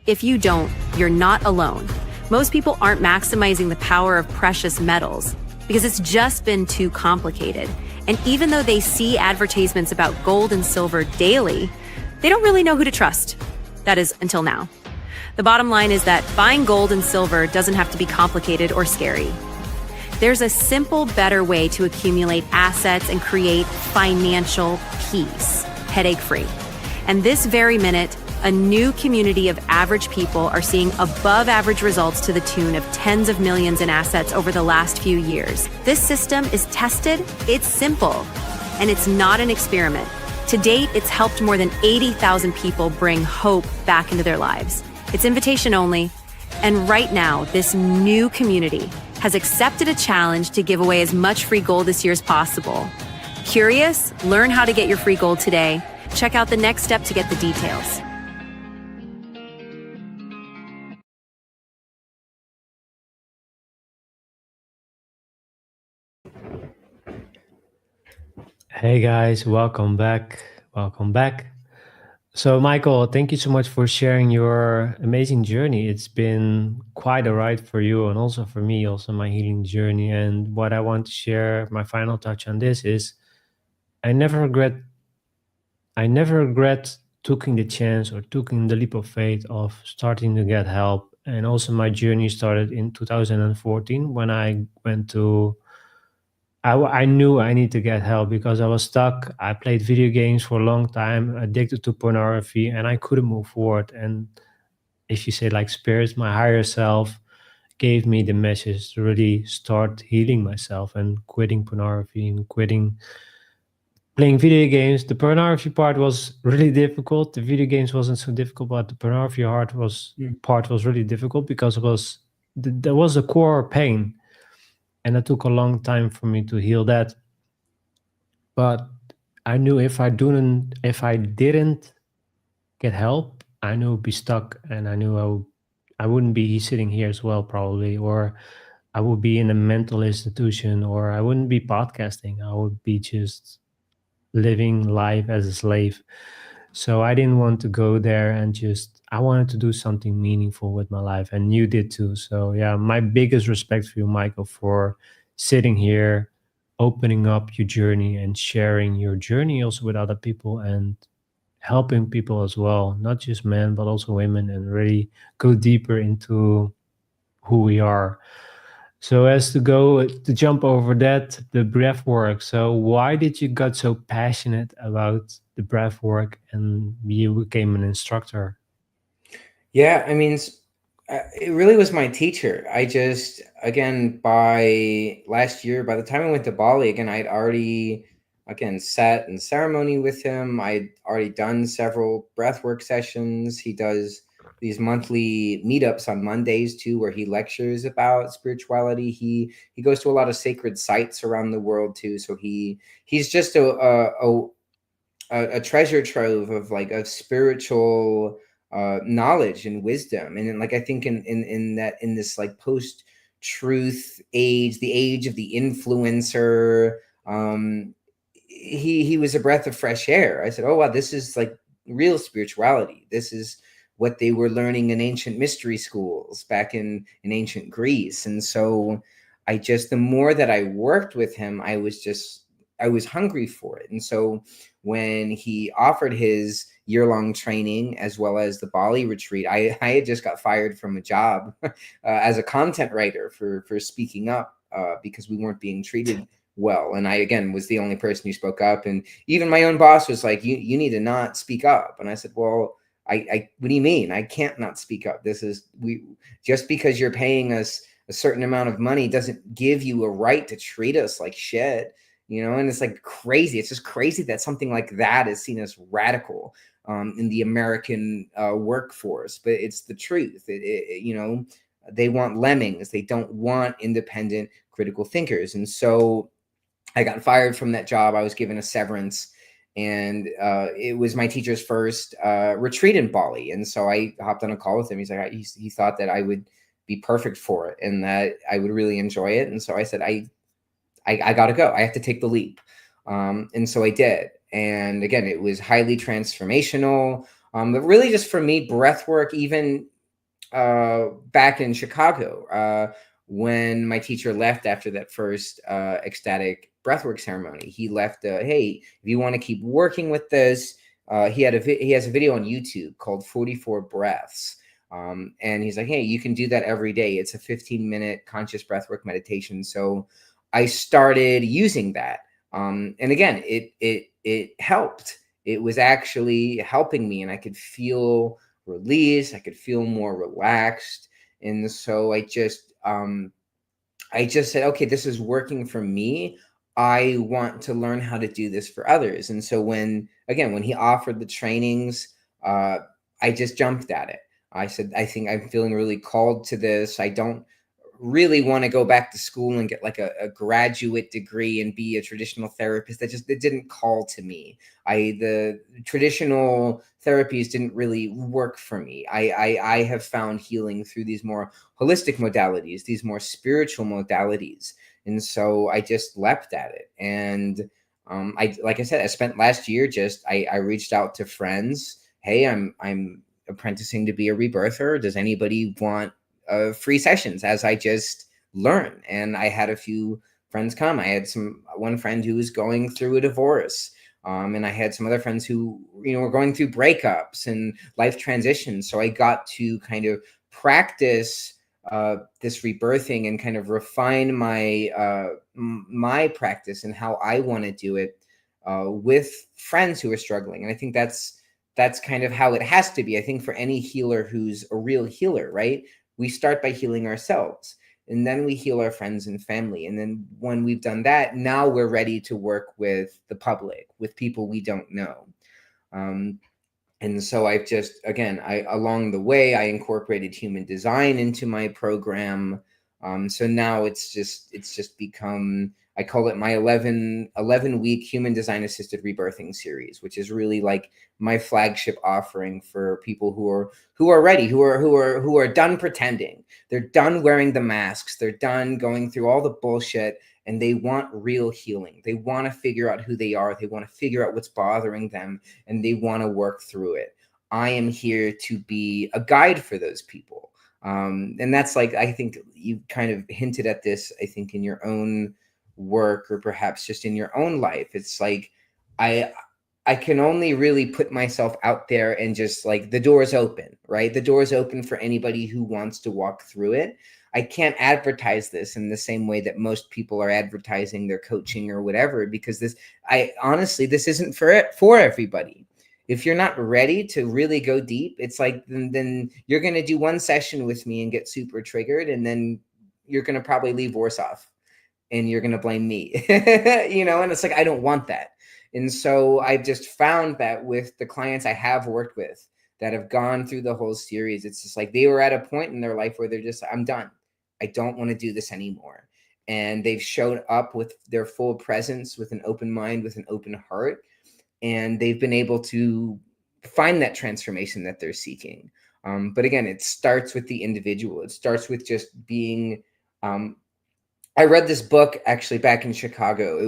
[SPEAKER 4] If you don't, you're not alone. Most people aren't maximizing the power of precious metals because it's just been too complicated. And even though they see advertisements about gold and silver daily, they don't really know who to trust. That is, until now. The bottom line is that buying gold and silver doesn't have to be complicated or scary. There's a simple, better way to accumulate assets and create financial peace, headache-free. And this very minute, a new community of average people are seeing above-average results to the tune of tens of millions in assets over the last few years. This system is tested, it's simple, and it's not an experiment. To date, it's helped more than 80,000 people bring hope back into their lives. It's invitation only, and right now, this new community has accepted a challenge to give away as much free gold this year as possible. Curious? Learn how to get your free gold today. Check out the next step to get the details.
[SPEAKER 2] Hey guys, welcome back. Welcome back. So, Michael, thank you so much for sharing your amazing journey. It's been quite a ride for you, and also for me, also my healing journey. And what I want to share, my final touch on this is, I never regret taking the chance or taking the leap of faith of starting to get help. And also my journey started in 2014 when I went to I knew I need to get help because I was stuck. I played video games for a long time, addicted to pornography, and I couldn't move forward. And if you say like spirits, my higher self gave me the message to really start healing myself and quitting pornography and quitting playing video games. The pornography part was really difficult. The video games wasn't so difficult, but the pornography part was really difficult because it was there was a core pain, and it took a long time for me to heal that. But I knew if I didn't get help, I knew I'd be stuck, and I knew I wouldn't be sitting here as well, probably, or I would be in a mental institution, or I wouldn't be podcasting. I would be just living life as a slave. So I didn't want to go there, and just I wanted to do something meaningful with my life, and you did too. So yeah, my biggest respect for you, Michael, for sitting here, opening up your journey and sharing your journey also with other people and helping people as well, not just men but also women, and really go deeper into who we are. So as to jump over that, the breath work. So why did you got so passionate about the breath work and you became an instructor?
[SPEAKER 3] Yeah, I mean, it really was my teacher. I just, again, by last year, by the time I went to Bali, again, I'd already, again, sat in ceremony with him. I'd already done several breathwork sessions. He does these monthly meetups on Mondays too, where he lectures about spirituality. He goes to a lot of sacred sites around the world too. So he's just a treasure trove of spiritual knowledge and wisdom. And then, like, I think in this like post truth age, the age of the influencer, he was a breath of fresh air. I said, oh wow, this is like real spirituality. This is what they were learning in ancient mystery schools back in ancient Greece. And so the more that I worked with him, I was hungry for it. And so when he offered his year-long training as well as the Bali retreat, I had just got fired from a job as a content writer for speaking up because we weren't being treated well. And I, again, was the only person who spoke up. And even my own boss was like, you need to not speak up. And I said, well, I what do you mean? I can't not speak up. Just because you're paying us a certain amount of money doesn't give you a right to treat us like shit. And it's like crazy. It's just crazy that something like that is seen as radical in the American workforce, but it's the truth. They want lemmings. They don't want independent critical thinkers. And so I got fired from that job. I was given a severance, and it was my teacher's first retreat in Bali. And so I hopped on a call with him. He's like, he thought that I would be perfect for it and that I would really enjoy it. And so I said, I got to go. I have to take the leap. And so I did. And again, it was highly transformational. But really just for me, breath work, even back in Chicago, when my teacher left after that first ecstatic breathwork ceremony, he left, hey, if you want to keep working with this, he has a video on YouTube called 44 Breaths. And he's like, hey, you can do that every day. It's a 15-minute conscious breathwork meditation. So I started using that. And again, it helped. It was actually helping me, and I could feel release. I could feel more relaxed. And so I just said, okay, this is working for me. I want to learn how to do this for others. And so when he offered the trainings, I just jumped at it. I said, I think I'm feeling really called to this. I don't really want to go back to school and get like a graduate degree and be a traditional therapist. It didn't call to me. The traditional therapies didn't really work for me. I have found healing through these more holistic modalities, these more spiritual modalities. And so I just leapt at it. And like I said, I spent last year I reached out to friends. Hey, I'm apprenticing to be a rebirther. Does anybody want free sessions as I just learn? And I had a few friends come. I had one friend who was going through a divorce. And I had some other friends who, were going through breakups and life transitions. So I got to kind of practice this rebirthing and kind of refine my practice and how I want to do it with friends who are struggling. And I think that's kind of how it has to be. I think for any healer who's a real healer, right? We start by healing ourselves, and then we heal our friends and family. And then when we've done that, now we're ready to work with the public, with people we don't know. And so I've just, again, along the way, I incorporated human design into my program. So now it's just become, I call it my 11-week human design assisted rebirthing series, which is really like my flagship offering for people who are ready, who are done pretending. They're done wearing the masks. They're done going through all the bullshit, and they want real healing. They want to figure out who they are. They want to figure out what's bothering them, and they want to work through it. I am here to be a guide for those people. And that's like, I think you kind of hinted at this, I think, in your own work, or perhaps just in your own life. It's like, I can only really put myself out there, and just like, the door's open, right? The door's open for anybody who wants to walk through it. I can't advertise this in the same way that most people are advertising their coaching or whatever, because this isn't for everybody. If you're not ready to really go deep, it's like, then you're going to do one session with me and get super triggered, and then you're going to probably leave worse off, and you're going to blame me, and it's like, I don't want that. And so I've just found that with the clients I have worked with that have gone through the whole series, it's just like, they were at a point in their life where they're just, I'm done. I don't want to do this anymore. And they've showed up with their full presence, with an open mind, with an open heart. And they've been able to find that transformation that they're seeking. But again, it starts with the individual. It starts with just being, I read this book actually back in Chicago. It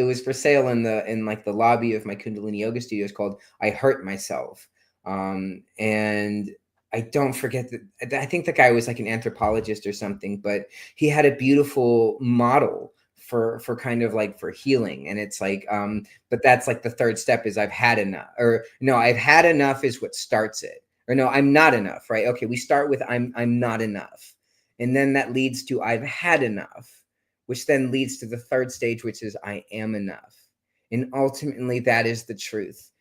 [SPEAKER 3] was for sale in like the lobby of my Kundalini yoga studios, called I Hurt Myself. And I don't forget that, I think the guy was like an anthropologist or something, but he had a beautiful model for kind of like for healing. And it's like, but that's like the third step is I've had enough, or no, I've had enough is what starts it, or no, I'm not enough, right? Okay. We start with I'm not enough. And then that leads to I've had enough, which then leads to the third stage, which is I am enough. And ultimately that is the truth.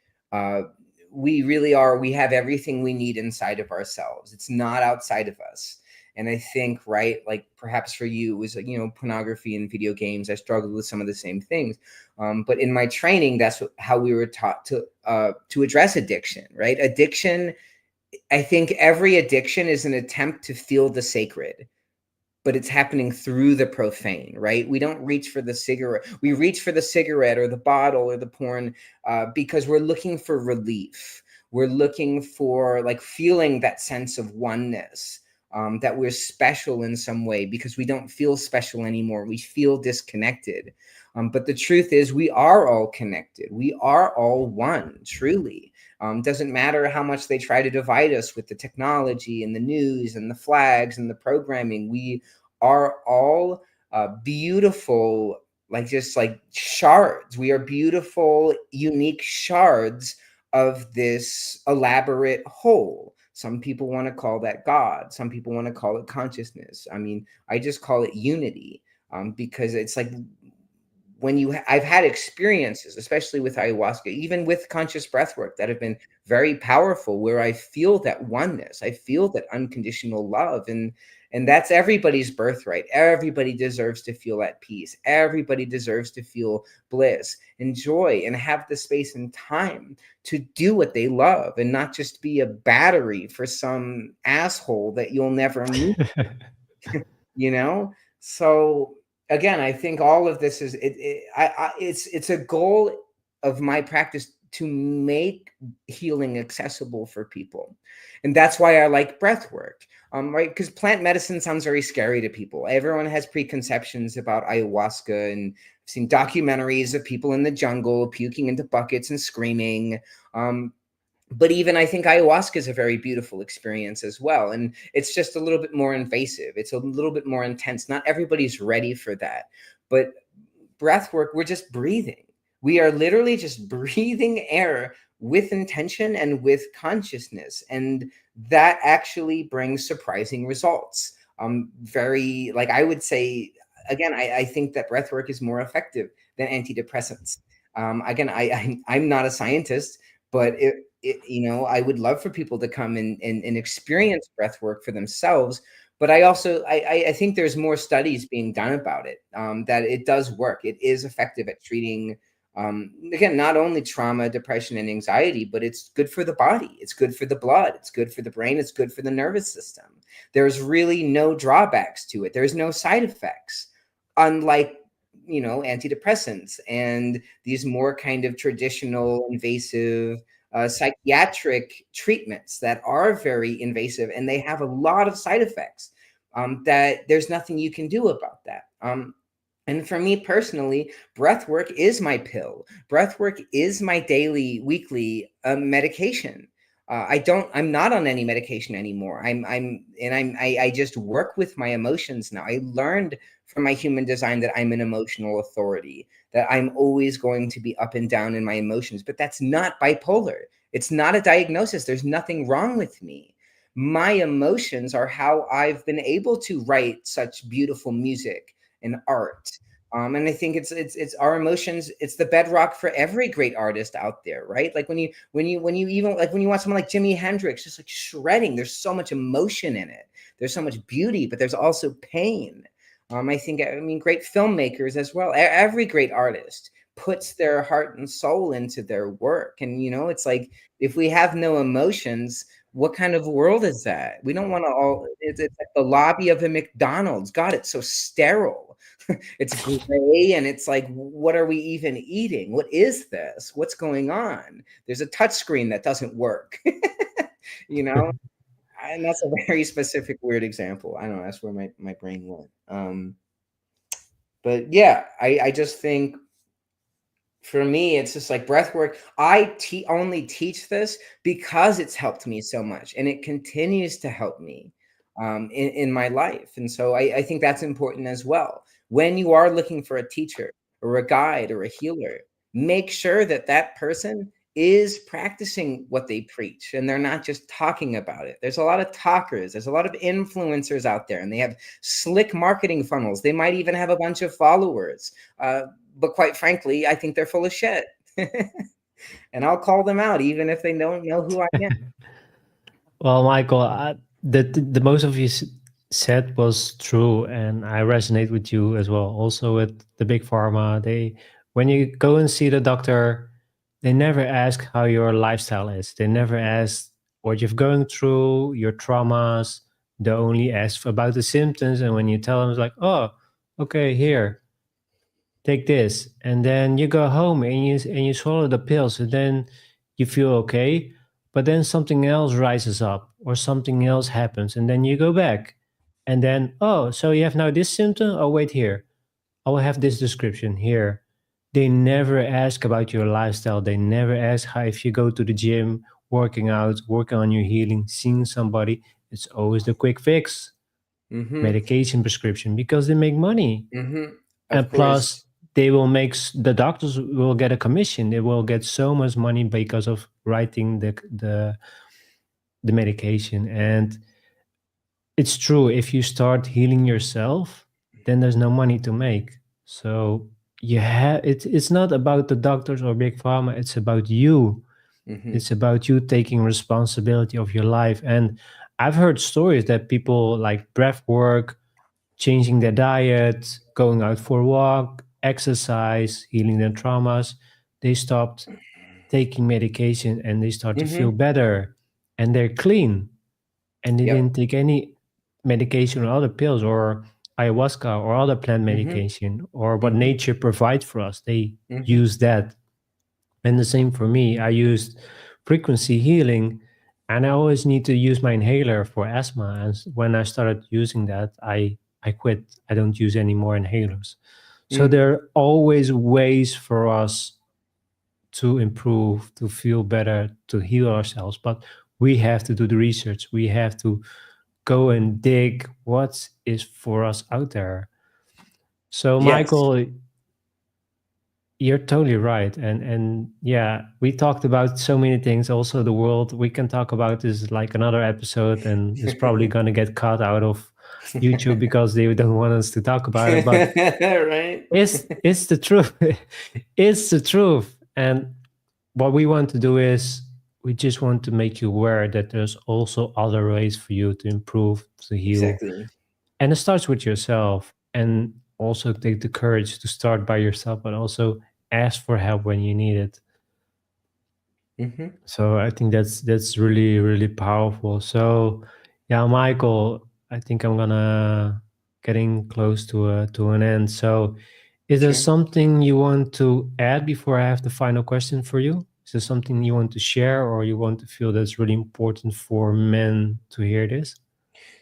[SPEAKER 3] We really are. We have everything we need inside of ourselves. It's not outside of us. And I think, right, like perhaps for you, it was, pornography and video games. I struggled with some of the same things. But in my training, that's how we were taught to address addiction, right? Addiction, I think every addiction is an attempt to feel the sacred, but it's happening through the profane, right? We don't reach for the cigarette. We reach for the cigarette or the bottle or the porn because we're looking for relief. We're looking for like feeling that sense of oneness, that we're special in some way, because we don't feel special anymore. We feel disconnected. But the truth is we are all connected. We are all one, truly. Doesn't matter how much they try to divide us with the technology and the news and the flags and the programming. We are all beautiful, like just like shards. We are beautiful, unique shards of this elaborate whole. Some people want to call that God. Some people want to call it consciousness. I mean, I just call it unity, because it's like, when I've had experiences, especially with ayahuasca, even with conscious breathwork, that have been very powerful, where I feel that oneness, I feel that unconditional love, and that's everybody's birthright. Everybody deserves to feel at peace. Everybody deserves to feel bliss and joy, and have the space and time to do what they love, and not just be a battery for some asshole that you'll never meet. So again, I think all of this is it's a goal of my practice to make healing accessible for people. And that's why I like breath work, right? Because plant medicine sounds very scary to people. Everyone has preconceptions about ayahuasca, and I've seen documentaries of people in the jungle puking into buckets and screaming. But even I think ayahuasca is a very beautiful experience as well. And it's just a little bit more invasive. It's a little bit more intense. Not everybody's ready for that. But breath work, we're just breathing. We are literally just breathing air with intention and with consciousness. And that actually brings surprising results. Very, like I would say, again, I think that breath work is more effective than antidepressants. Again, I'm not a scientist, but I would love for people to come and experience breath work for themselves. But I also, I think there's more studies being done about it, that it does work. It is effective at treating, again, not only trauma, depression, and anxiety, but it's good for the body. It's good for the blood. It's good for the brain. It's good for the nervous system. There's really no drawbacks to it. There's no side effects, unlike, antidepressants and these more kind of traditional invasive psychiatric treatments that are very invasive, and they have a lot of side effects, that there's nothing you can do about that. And for me personally, breath work is my pill. Breath work is my daily, weekly medication. I'm not on any medication anymore. I just work with my emotions now. I learned from my human design that I'm an emotional authority, that I'm always going to be up and down in my emotions, but that's not bipolar. It's not a diagnosis. There's nothing wrong with me. My emotions are how I've been able to write such beautiful music and art. And I think it's our emotions. It's the bedrock for every great artist out there, right? Like when you even, like when you watch someone like Jimi Hendrix, just like shredding, there's so much emotion in it. There's so much beauty, but there's also pain. I mean, great filmmakers as well. Every great artist puts their heart and soul into their work. And, it's like, if we have no emotions, what kind of world is that? We don't want to it's like the lobby of a McDonald's. God, it's so sterile. It's gray, and it's like, what are we even eating? What is this? What's going on? There's a touch screen that doesn't work, and that's a very specific, weird example. I don't know. That's where my brain went. But yeah, I just think, for me, it's just like breath work. I only teach this because it's helped me so much, and it continues to help me in my life. And so I think that's important as well. When you are looking for a teacher or a guide or a healer, make sure that that person is practicing what they preach and they're not just talking about it. There's a lot of talkers. There's a lot of influencers out there, and they have slick marketing funnels. They might even have a bunch of followers. But quite frankly, I think they're full of shit. And I'll call them out even if they don't know who I am.
[SPEAKER 2] Well, Michael, the most of you said was true, and I resonate with you as well. Also with the big pharma, when you go and see the doctor, they never ask how your lifestyle is. They never ask what you're going through, your traumas. They only ask about the symptoms, and when you tell them, it's like, oh, okay, here, take this, and then you go home and you swallow the pills, and then you feel okay, but then something else rises up or something else happens, and then you go back, and then, oh, so you have now this symptom. Oh, wait, here, I will have this description here. They never ask about your lifestyle. They never ask how, if you go to the gym, working out, working on your healing, seeing somebody. It's always the quick fix, medication prescription, because they make money. And plus, the doctors will get a commission. They will get so much money because of writing the medication. And it's true, if you start healing yourself, then there's no money to make. So it's not about the doctors or big pharma. It's about you. It's about you taking responsibility of your life. And I've heard stories that people like breath work, changing their diet, going out for a walk, exercise, healing their traumas. They stopped taking medication and they start to feel better, and they're clean, and they didn't take any medication or other pills or ayahuasca or other plant medication or what nature provides for us. They use that. And the same for me. I used frequency healing, and I always need to use my inhaler for asthma. And when I started using that, I quit. I don't use any more inhalers. So there are always ways for us to improve, to feel better, to heal ourselves. But we have to do the research. We have to go and dig what is for us out there. So,
[SPEAKER 3] Yes.
[SPEAKER 2] Michael, You're totally right. And yeah, we talked about so many things. Also the world, we can talk about this like another episode, and it's probably going to get cut out of YouTube because they don't want us to talk about it. But
[SPEAKER 3] Right?
[SPEAKER 2] it's the truth. It's the truth. And what we want to do is we just want to make you aware that there's also other ways for you to improve, to heal.
[SPEAKER 3] Exactly.
[SPEAKER 2] And it starts with yourself. And also take the courage to start by yourself, but also ask for help when you need it. So I think that's really, really powerful. So yeah, Michael, I think I'm gonna getting close to an end. So is there
[SPEAKER 3] Sure.
[SPEAKER 2] something you want to add before I have the final question for you? Is there something you want to share, or you want to feel that's really important for men to hear this?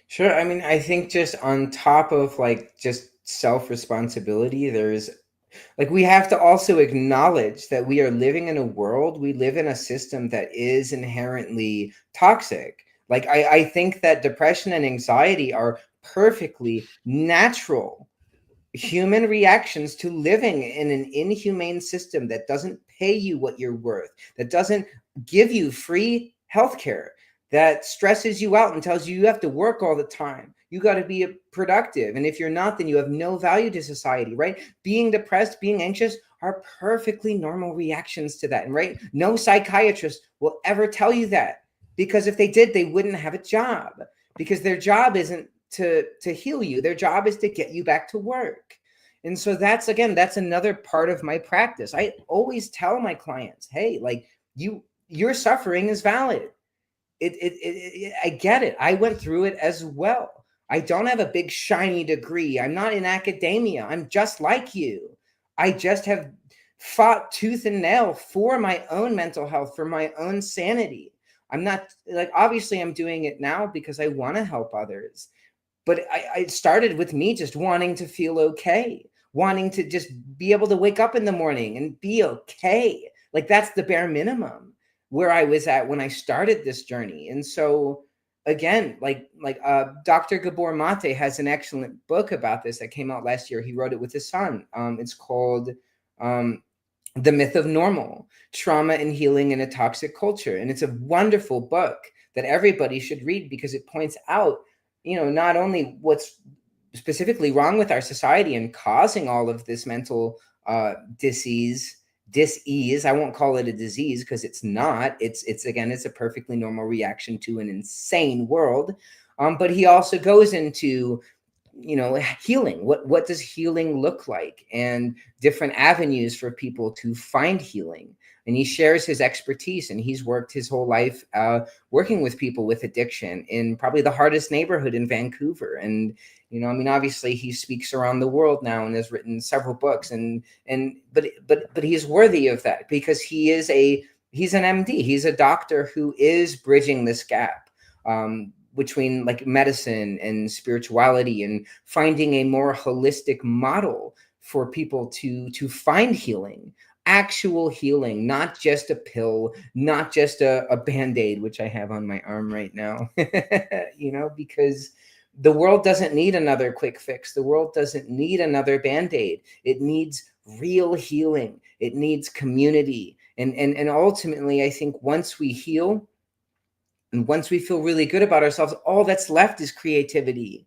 [SPEAKER 3] Sure. I mean, I think just on top of like just self-responsibility, there's like we have to also acknowledge that we are living in a world, we live in a system that is inherently toxic. Like I think that depression and anxiety are perfectly natural human reactions to living in an inhumane system that doesn't pay you what you're worth, that doesn't give you free healthcare, that stresses you out and tells you you have to work all the time. You got to be productive. And if you're not, then you have no value to society, right? Being depressed, being anxious are perfectly normal reactions to that. And right, no psychiatrist will ever tell you that, because if they did, they wouldn't have a job, because their job isn't to heal you. Their job is to get you back to work. And so that's another part of my practice. I always tell my clients, hey, like your suffering is valid. I get it. I went through it as well. I don't have a big shiny degree. I'm not in academia. I'm just like you. I just have fought tooth and nail for my own mental health, for my own sanity. I'm not like, obviously I'm doing it now because I want to help others. But I started with me just wanting to feel okay, wanting to just be able to wake up in the morning and be okay. Like that's the bare minimum where I was at when I started this journey. And so again, Dr. Gabor Mate has an excellent book about this that came out last year. He wrote it with his son. It's called The Myth of Normal: Trauma and Healing in a Toxic Culture. And it's a wonderful book that everybody should read, because it points out, not only what's specifically wrong with our society and causing all of this mental dis-ease. I won't call it a disease because it's not. It's a perfectly normal reaction to an insane world. But he also goes into, healing. What does healing look like, and different avenues for people to find healing. And he shares his expertise, and he's worked his whole life working with people with addiction in probably the hardest neighborhood in Vancouver. And, obviously he speaks around the world now and has written several books, but he's worthy of that because he's an MD. He's a doctor who is bridging this gap between like medicine and spirituality, and finding a more holistic model for people to find healing. Actual healing, not just a pill, not just a Band-Aid, which I have on my arm right now, because the world doesn't need another quick fix. The world doesn't need another Band-Aid. It needs real healing. It needs community. And ultimately, I think once we heal and once we feel really good about ourselves, all that's left is creativity.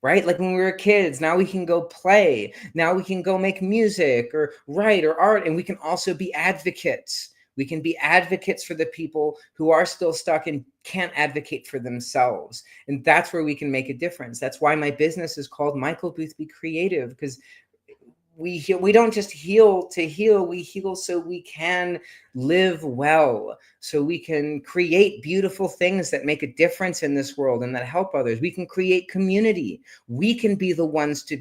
[SPEAKER 3] Right? Like when we were kids, now we can go play. Now we can go make music or write or art. And we can also be advocates. We can be advocates for the people who are still stuck and can't advocate for themselves. And that's where we can make a difference. That's why my business is called Michael Boothby Creative, because we heal. We don't just heal to heal. We heal so we can live well, so we can create beautiful things that make a difference in this world and that help others. We can create community. We can be the ones to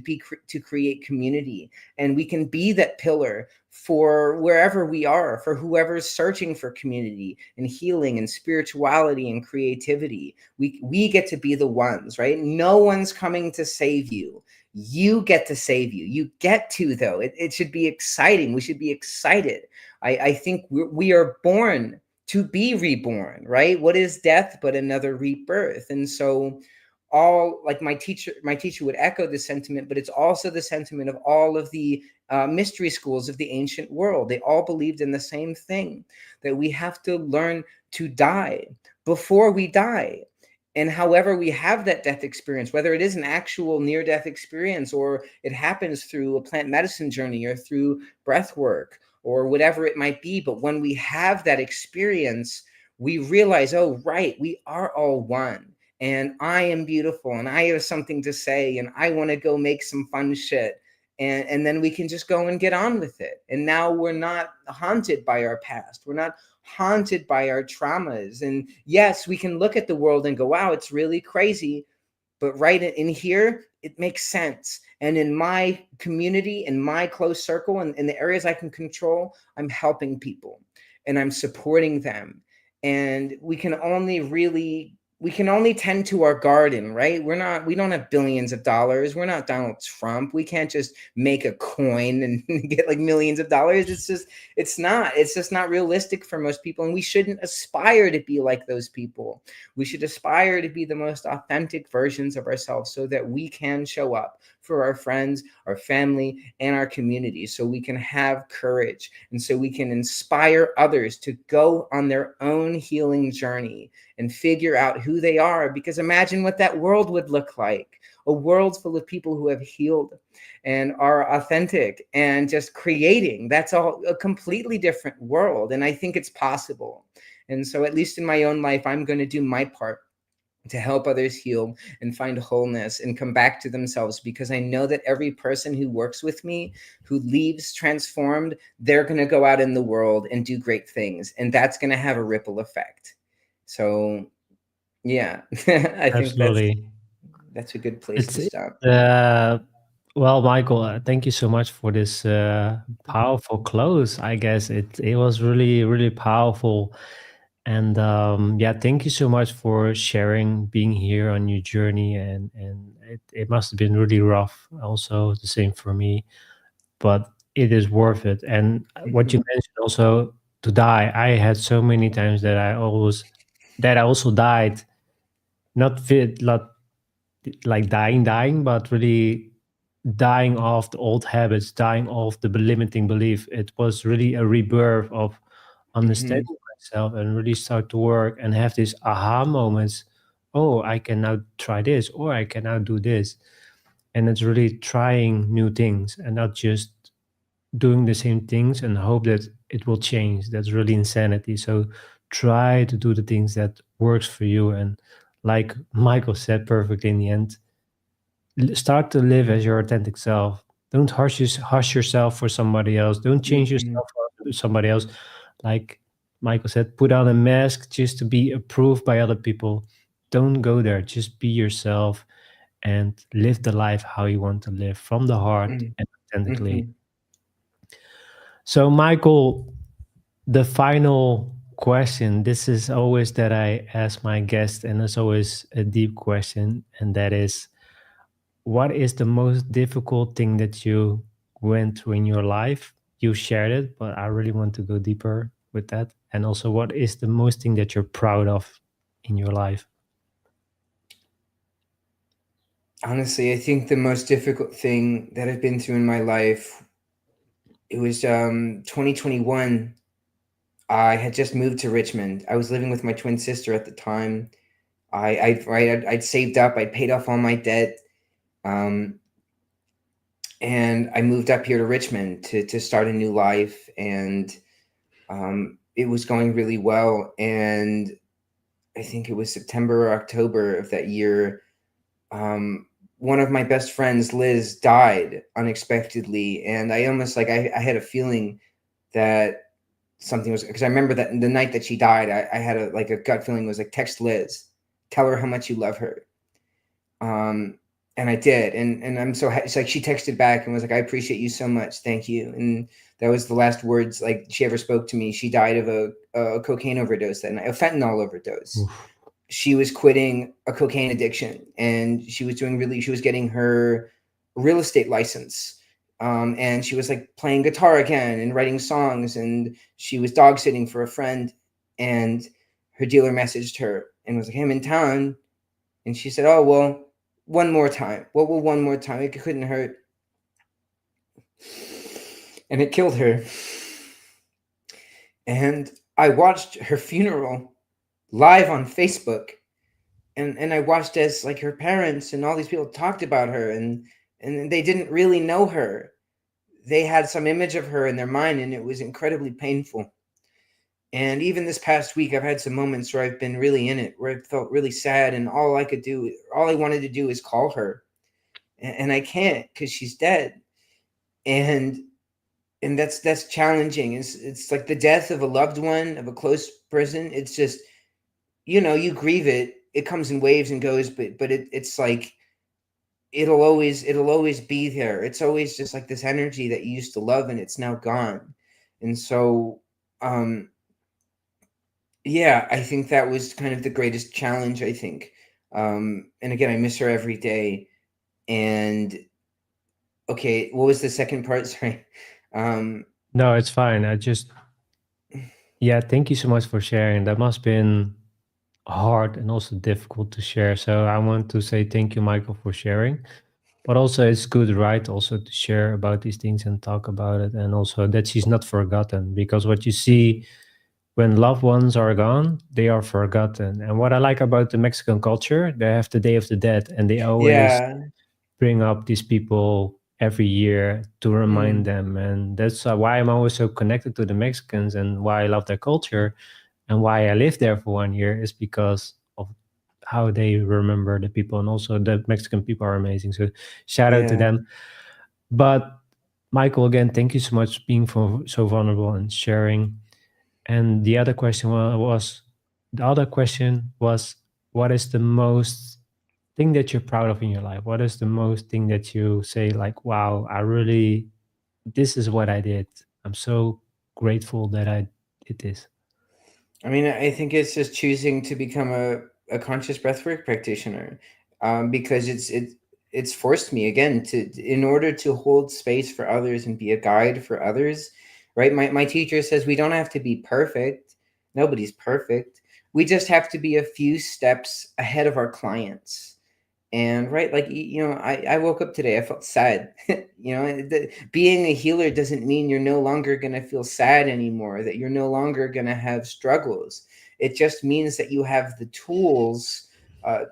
[SPEAKER 3] create community, and we can be that pillar for wherever we are, for whoever's searching for community and healing and spirituality and creativity. We get to be the ones, right? No one's coming to save you. You get to save you. You get to, though. It should be exciting. We should be excited. I think we are born to be reborn, right? What is death but another rebirth? And so all, like my teacher would echo this sentiment, but it's also the sentiment of all of the mystery schools of the ancient world. They all believed in the same thing, that we have to learn to die before we die. And however we have that death experience, whether it is an actual near-death experience or it happens through a plant medicine journey or through breath work or whatever it might be, but when we have that experience, we realize, oh, right, we are all one. And I am beautiful and I have something to say and I want to go make some fun shit. And then we can just go and get on with it. And now we're not haunted by our past. We're not haunted by our traumas. And yes, we can look at the world and go, wow, it's really crazy. But right in here, it makes sense. And in my community, in my close circle, and in the areas I can control, I'm helping people and I'm supporting them. And we can only tend to our garden, right? We don't have billions of dollars. We're not Donald Trump. We can't just make a coin and get like millions of dollars. It's just not realistic for most people. And we shouldn't aspire to be like those people. We should aspire to be the most authentic versions of ourselves so that we can show up for our friends, our family, and our community, so we can have courage and so we can inspire others to go on their own healing journey and figure out who they are. Because imagine what that world would look like, a world full of people who have healed and are authentic and just creating. That's all a completely different world. And I think it's possible. And so at least in my own life, I'm going to do my part to help others heal and find wholeness and come back to themselves, because I know that every person who works with me, who leaves transformed, they're going to go out in the world and do great things. And that's going to have a ripple effect. So, yeah, I
[SPEAKER 2] Absolutely.
[SPEAKER 3] think that's a good place to stop.
[SPEAKER 2] Well, Michael, thank you so much for this powerful close. I guess it was really, really powerful. And yeah, thank you so much for sharing, being here on your journey. And it must have been really rough, also the same for me, but it is worth it. And what you mentioned also, to die, I had so many times that I also died, not fit, not like dying, but really dying of the old habits, dying of the limiting belief. It was really a rebirth of understanding myself and really start to work and have these aha moments. Oh, I can now try this, or I can now do this. And it's really trying new things and not just doing the same things and hope that it will change. That's really insanity. So try to do the things that works for you. And like Michael said perfectly in the end, start to live as your authentic self. Don't hush yourself for somebody else. Don't change yourself for somebody else. Like Michael said, put on a mask just to be approved by other people. Don't go there. Just be yourself and live the life how you want to live, from the heart and authentically. So, Michael, the final question, this is always that I ask my guests, and it's always a deep question, and that is, what is the most difficult thing that you went through in your life? You shared it, but I really want to go deeper with that. And also, what is the most thing that you're proud of in your life?
[SPEAKER 3] Honestly, I think the most difficult thing that I've been through in my life, it was 2021. I had just moved to Richmond. I was living with my twin sister at the time. I'd saved up. I'd paid off all my debt. And I moved up here to Richmond to start a new life. And it was going really well. And I think it was September or October of that year, one of my best friends, Liz, died unexpectedly. And I almost I had a feeling that something was, because I remember that the night that she died, I had a gut feeling, was like, text Liz, tell her how much you love her. And I did. And I'm so happy. It's like she texted back and was like, I appreciate you so much. Thank you. And that was the last words like she ever spoke to me. She died of a cocaine overdose that night, a fentanyl overdose. Oof. She was quitting a cocaine addiction, and she was getting her real estate license. And she was like playing guitar again and writing songs, and she was dog sitting for a friend, and her dealer messaged her and was like, hey, I'm in town. And she said, oh, well, one more time. Well, one more time. It couldn't hurt. and it killed her. And I watched her funeral live on Facebook, and I watched as like her parents and all these people talked about her, and they didn't really know her. They had some image of her in their mind, and it was incredibly painful. And even this past week, I've had some moments where I've been really in it, where I felt really sad, and all I wanted to do is call her, and I can't because she's dead. And that's challenging. It's like the death of a loved one, of a close person. It's just, you grieve it. It comes in waves and goes, but it's like it'll always be there. It's always just like this energy that you used to love, and it's now gone. And so yeah, I think that was kind of the greatest challenge, I think. And again, I miss her every day. And okay, what was the second part? Sorry.
[SPEAKER 2] No, it's fine. Yeah, thank you so much for sharing. That must have been hard and also difficult to share. So I want to say thank you, Michael, for sharing. But also, it's good, right? Also to share about these things and talk about it, and also that she's not forgotten. Because what you see when loved ones are gone, they are forgotten. And what I like about the Mexican culture, they have the Day of the Dead, and they always
[SPEAKER 3] Yeah.
[SPEAKER 2] bring up these people every year to remind them. And that's why I'm always so connected to the Mexicans, and why I love their culture, and why I lived there for 1 year is because of how they remember the people. And also the Mexican people are amazing. So shout out to
[SPEAKER 3] Yeah.
[SPEAKER 2] them. But Michael, again, thank you so much being so vulnerable and sharing. And the other question was, what is the most thing that you're proud of in your life? What is the most thing that you say like, wow, this is what I did. I'm so grateful that I did this.
[SPEAKER 3] I mean, I think it's just choosing to become a conscious breathwork practitioner, because it's forced me again in order to hold space for others and be a guide for others, right? My teacher says we don't have to be perfect. Nobody's perfect. We just have to be a few steps ahead of our clients. And right, like, I woke up today, I felt sad. Being a healer doesn't mean you're no longer going to feel sad anymore, that you're no longer going to have struggles. It just means that you have the tools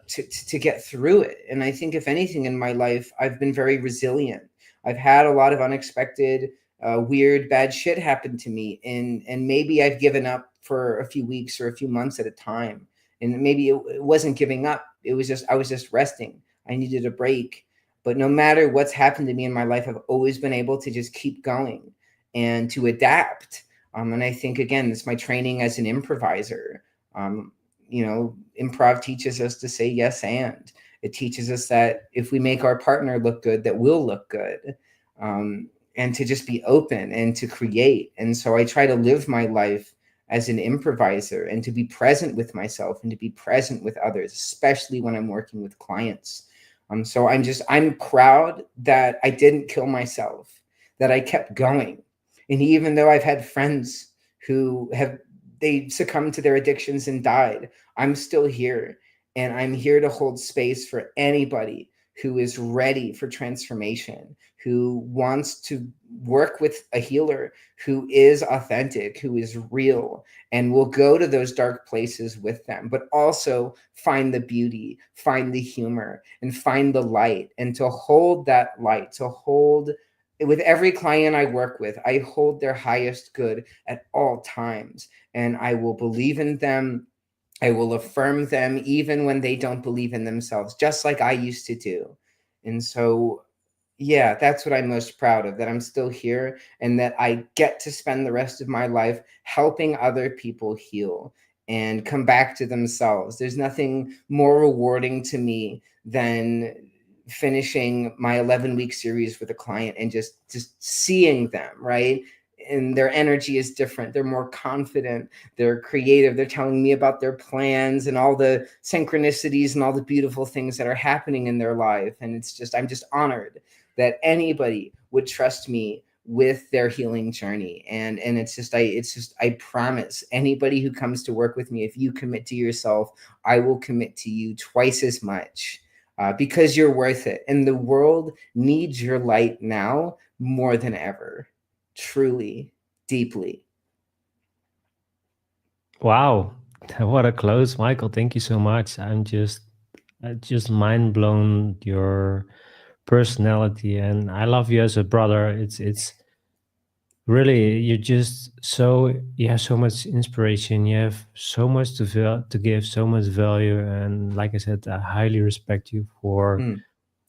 [SPEAKER 3] to get through it. And I think if anything in my life, I've been very resilient. I've had a lot of unexpected, weird, bad shit happen to me. And maybe I've given up for a few weeks or a few months at a time. And maybe it wasn't giving up. I was just resting. I needed a break. But no matter what's happened to me in my life, I've always been able to just keep going and to adapt. And I think, again, it's my training as an improviser. Improv teaches us to say yes and. It teaches us that if we make our partner look good, that we'll look good. And to just be open and to create. And so I try to live my life as an improviser, and to be present with myself and to be present with others, especially when I'm working with clients. So I'm proud that I didn't kill myself, that I kept going. And even though I've had friends who they succumbed to their addictions and died, I'm still here. And I'm here to hold space for anybody who is ready for transformation, who wants to work with a healer who is authentic, who is real, and will go to those dark places with them, but also find the beauty, find the humor, and find the light, and to hold that light, with every client I work with, I hold their highest good at all times, and I will believe in them. I will affirm them even when they don't believe in themselves, just like I used to do. And so, yeah, that's what I'm most proud of, that I'm still here and that I get to spend the rest of my life helping other people heal and come back to themselves. There's nothing more rewarding to me than finishing my 11-week series with a client and just seeing them, right? And their energy is different. They're more confident. They're creative. They're telling me about their plans and all the synchronicities and all the beautiful things that are happening in their life. And I'm just honored that anybody would trust me with their healing journey. And I promise anybody who comes to work with me, if you commit to yourself, I will commit to you twice as much, because you're worth it. And the world needs your light now more than ever. truly, deeply.
[SPEAKER 2] Wow, what a close, Michael. Thank you so much. Just mind blown your personality, and I love you as a brother. It's really, you have so much inspiration. You have so much to give, so much value, and like I said, I highly respect you for
[SPEAKER 3] Hmm.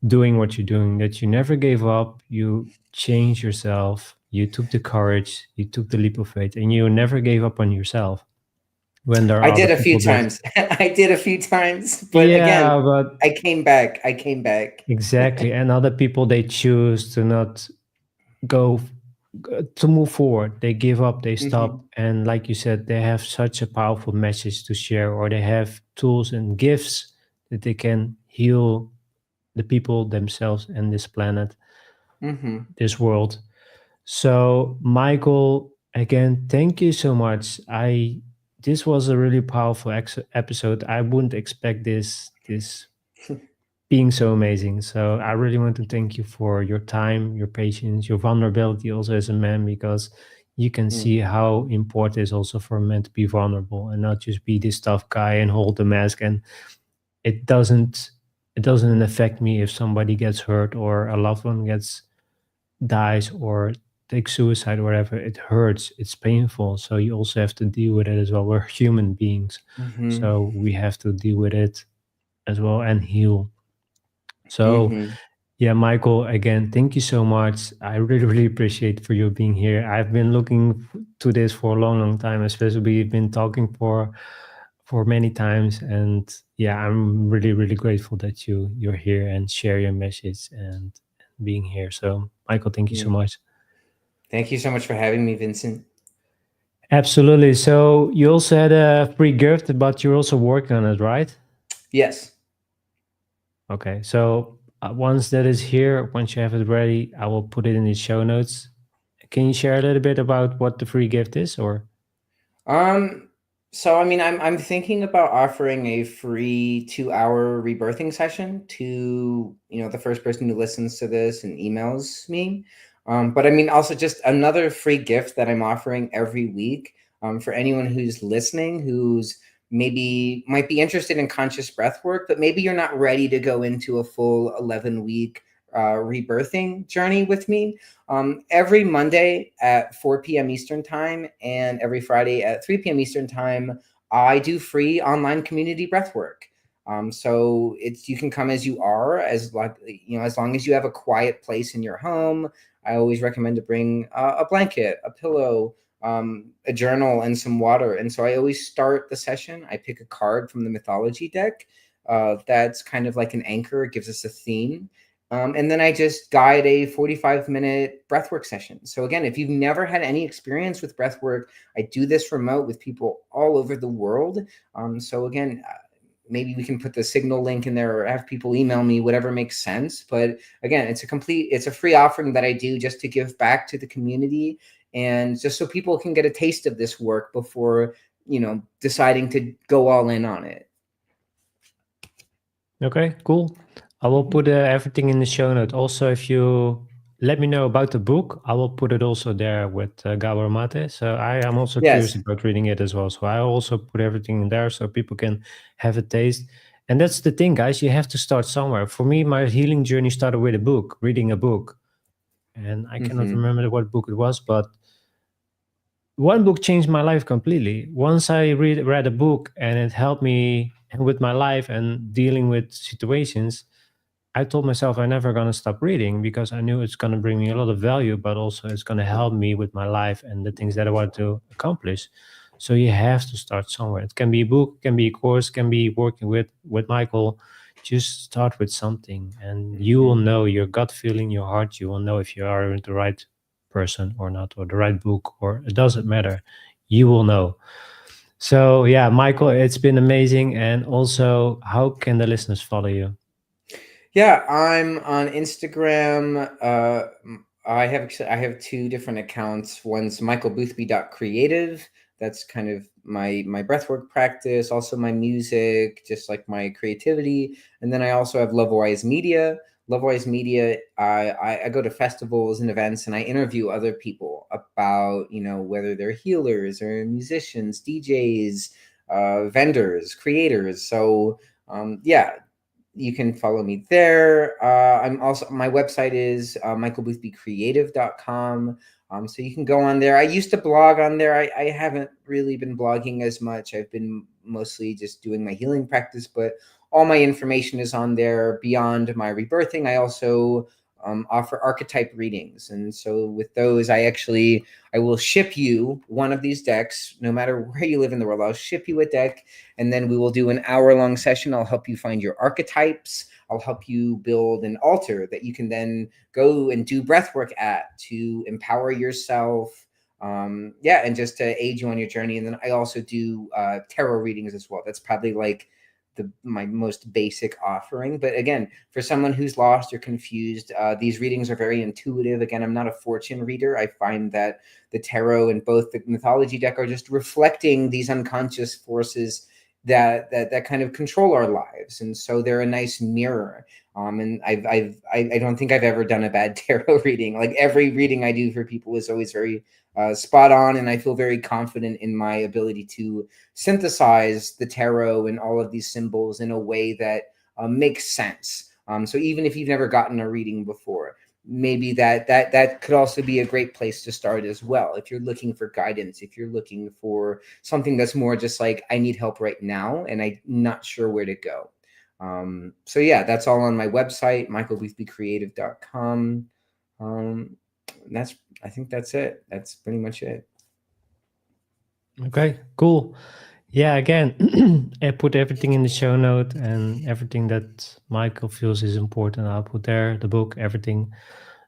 [SPEAKER 2] doing what you're doing. That you never gave up. You changed yourself. You took the courage. You took the leap of faith, and you never gave up on yourself when there
[SPEAKER 3] I
[SPEAKER 2] are other
[SPEAKER 3] did a few
[SPEAKER 2] people that.
[SPEAKER 3] times. I did a few times, but again,
[SPEAKER 2] Yeah, but
[SPEAKER 3] I came back. I came back.
[SPEAKER 2] exactly. And other people, they choose to not go to move forward. They give up, they
[SPEAKER 3] Hmm.
[SPEAKER 2] stop. And like you said, they have such a powerful message to share, or they have tools and gifts that they can heal the people themselves and this planet,
[SPEAKER 3] Hmm.
[SPEAKER 2] this world. So, Michael, again, thank you so much. This was a really powerful episode. I wouldn't expect this being so amazing. So I really want to thank you for your time, your patience, your vulnerability also as a man, because you can see how important it is also for men to be vulnerable and not just be this tough guy and hold the mask. And it doesn't it doesn't affect me if somebody gets hurt or a loved one gets dies or takes suicide or whatever. It hurts. It's painful. So you also have to deal with it as well. We're human beings.
[SPEAKER 3] Hmm.
[SPEAKER 2] So we have to deal with it as well and heal. So
[SPEAKER 3] Hmm.
[SPEAKER 2] yeah, Michael, again, thank you so much. I really, really appreciate for you being here. I've been looking to this for a long, long time, especially we've been talking for many times. And yeah, I'm really, really grateful that you're here and share your message and being here. So Michael, thank you so
[SPEAKER 3] Yeah.
[SPEAKER 2] much.
[SPEAKER 3] Thank you so much for having me, Vincent.
[SPEAKER 2] Absolutely. So you also had a free gift, but you're also working on it, right?
[SPEAKER 3] Yes.
[SPEAKER 2] Okay. So once that is here, once you have it ready, I will put it in the show notes. Can you share a little bit about what the free gift is, or?
[SPEAKER 3] Um, so I mean, I'm thinking about offering a free 2-hour rebirthing session to, the first person who listens to this and emails me. But I mean, also just another free gift that I'm offering every week, for anyone who's listening, who's maybe might be interested in conscious breath work, but maybe you're not ready to go into a full 11-week rebirthing journey with me. Every Monday at 4 p.m. Eastern Time and every Friday at 3 p.m. Eastern Time, I do free online community breathwork. So you can come as you are, as long as you have a quiet place in your home. I always recommend to bring a blanket, a pillow, a journal, and some water. And so I always start the session. I pick a card from the mythology deck. That's kind of like an anchor. It gives us a theme. And then I just guide a 45-minute breathwork session. So again, if you've never had any experience with breathwork, I do this remote with people all over the world. So again, maybe we can put the Signal link in there or have people email me, whatever makes sense. But again, it's a free offering that I do just to give back to the community and just so people can get a taste of this work before, deciding to go all in on it.
[SPEAKER 2] Okay, cool. I will put everything in the show note. Also, if you let me know about the book, I will put it also there with Gabor Mate. So I am also curious
[SPEAKER 3] Yes.
[SPEAKER 2] about reading it as well. So I also put everything in there so people can have a taste. And that's the thing, guys. You have to start somewhere. For me, my healing journey started with a book, reading a book. And I cannot
[SPEAKER 3] Mm-hmm.
[SPEAKER 2] remember what book it was, but one book changed my life completely. Once I read a book and it helped me with my life and dealing with situations, I told myself I'm never going to stop reading because I knew it's going to bring me a lot of value, but also it's going to help me with my life and the things that I want to accomplish. So you have to start somewhere. It can be a book, can be a course, can be working with Michael. Just start with something, and you will
[SPEAKER 3] Mm-hmm.
[SPEAKER 2] know your gut feeling, your heart. You will know if you are the right person or not, or the right book, or it doesn't matter. You will know. So yeah, Michael, it's been amazing. And also, how can the listeners follow you?
[SPEAKER 3] Yeah, I'm on Instagram. I have two different accounts. One's michaelboothby.creative. That's kind of my breathwork practice, also my music, just like my creativity. And then I also have Lovewise Media. Lovewise Media, I go to festivals and events, and I interview other people about, whether they're healers or musicians, DJs, vendors, creators. So yeah, you can follow me there. My website is michaelboothbycreative.com. So you can go on there. I used to blog on there. I haven't really been blogging as much. I've been mostly just doing my healing practice, but all my information is on there. Beyond my rebirthing, I also offer archetype readings. And so with those, I will ship you one of these decks, no matter where you live in the world. I'll ship you a deck, and then we will do an hour-long session. I'll help you find your archetypes. I'll help you build an altar that you can then go and do breathwork at to empower yourself. And just to aid you on your journey. And then I also do tarot readings as well. That's probably like my most basic offering. But again, for someone who's lost or confused, these readings are very intuitive. Again, I'm not a fortune reader. I find that the tarot and both the mythology deck are just reflecting these unconscious forces that kind of control our lives, and so they're a nice mirror. And I don't think I've ever done a bad tarot reading. Like, every reading I do for people is always very spot on, and I feel very confident in my ability to synthesize the tarot and all of these symbols in a way that makes sense. So even if you've never gotten a reading before, maybe that could also be a great place to start as well. If you're looking for guidance, if you're looking for something that's more just like, I need help right now and I'm not sure where to go. So yeah, that's all on my website, michaelboothbycreative.com. I think that's it. That's pretty much it.
[SPEAKER 2] Okay, cool. Yeah, again, I put everything in the show note, and everything that Michael feels is important, I'll put there, the book, everything.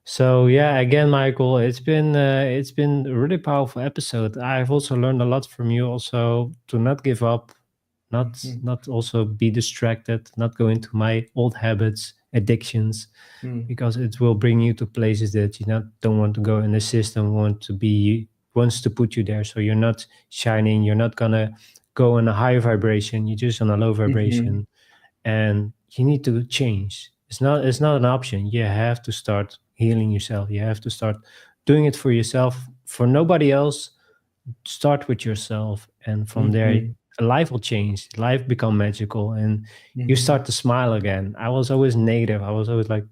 [SPEAKER 2] So yeah, again, Michael, it's been a really powerful episode. I've also learned a lot from you, also to not give up, not also be distracted, not go into my old habits, addictions, because it will bring you to places that you don't want to go, and the system wants to put you there. So you're not shining, you're not gonna go on a high vibration, you're just on a low vibration. And you need to change. It's not an option. You have to start healing yourself. You have to start doing it for yourself, for nobody else. Start with yourself, and from there life will change, life become magical, and you start to smile again. I was always negative. I was always like,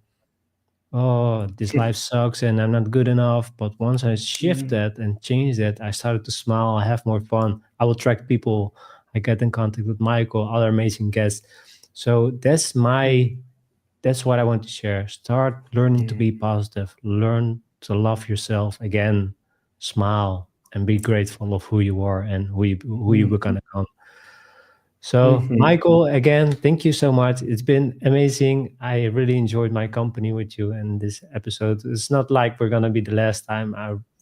[SPEAKER 2] oh, this life sucks and I'm not good enough. But once I shift that and change that, I started to smile, I have more fun, I will attract people, I get in contact with Michael, other amazing guests. So that's what I want to share. Start learning to be positive, learn to love yourself again, smile, and be grateful of who you are and who you were gonna become. So, Michael, again, thank you so much. It's been amazing. I really enjoyed my company with you in this episode. It's not like we're going to be the last time,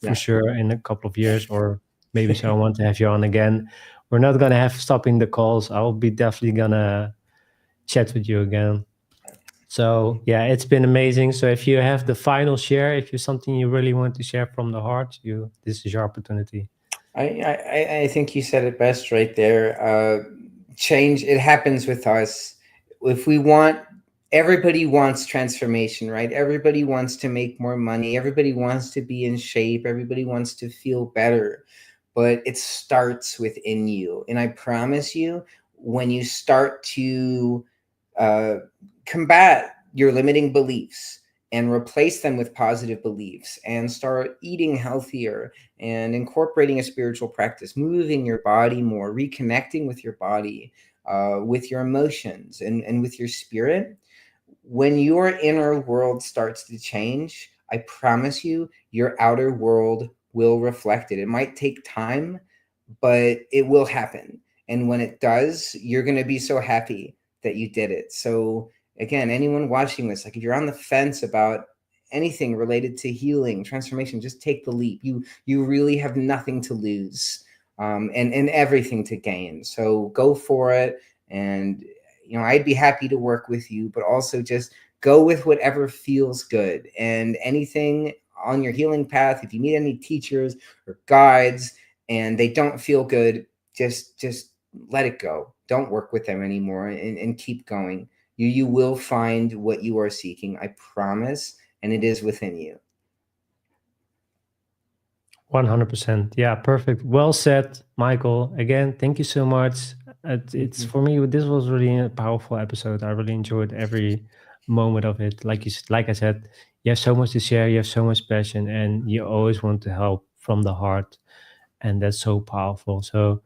[SPEAKER 2] for sure, in a couple of years, or maybe so I want to have you on again. We're not going to have stopping the calls. I will be definitely going to chat with you again. So, yeah, it's been amazing. So if you have the final share, if you're something you really want to share from the heart, this is your opportunity.
[SPEAKER 3] I think you said it best right there. Change, it happens with us. If we want, everybody wants transformation, right? Everybody wants to make more money. Everybody wants to be in shape. Everybody wants to feel better, but it starts within you. And I promise you, when you start to combat your limiting beliefs and replace them with positive beliefs and start eating healthier and incorporating a spiritual practice, moving your body more, reconnecting with your body, with your emotions and with your spirit, when your inner world starts to change, I promise you, your outer world will reflect it. It might take time, but it will happen. And when it does, you're going to be so happy that you did it. So again, anyone watching this, like if you're on the fence about anything related to healing, transformation, just take the leap. You really have nothing to lose, and everything to gain. So go for it. And I'd be happy to work with you, but also just go with whatever feels good. And anything on your healing path, if you need any teachers or guides and they don't feel good, just let it go. Don't work with them anymore, and keep going. You will find what you are seeking, I promise, and it is within you.
[SPEAKER 2] 100%. Yeah, perfect. Well said, Michael. Again, thank you so much. It's for me, this was really a powerful episode. I really enjoyed every moment of it. Like I said, you have so much to share, you have so much passion, and you always want to help from the heart. And that's so powerful. So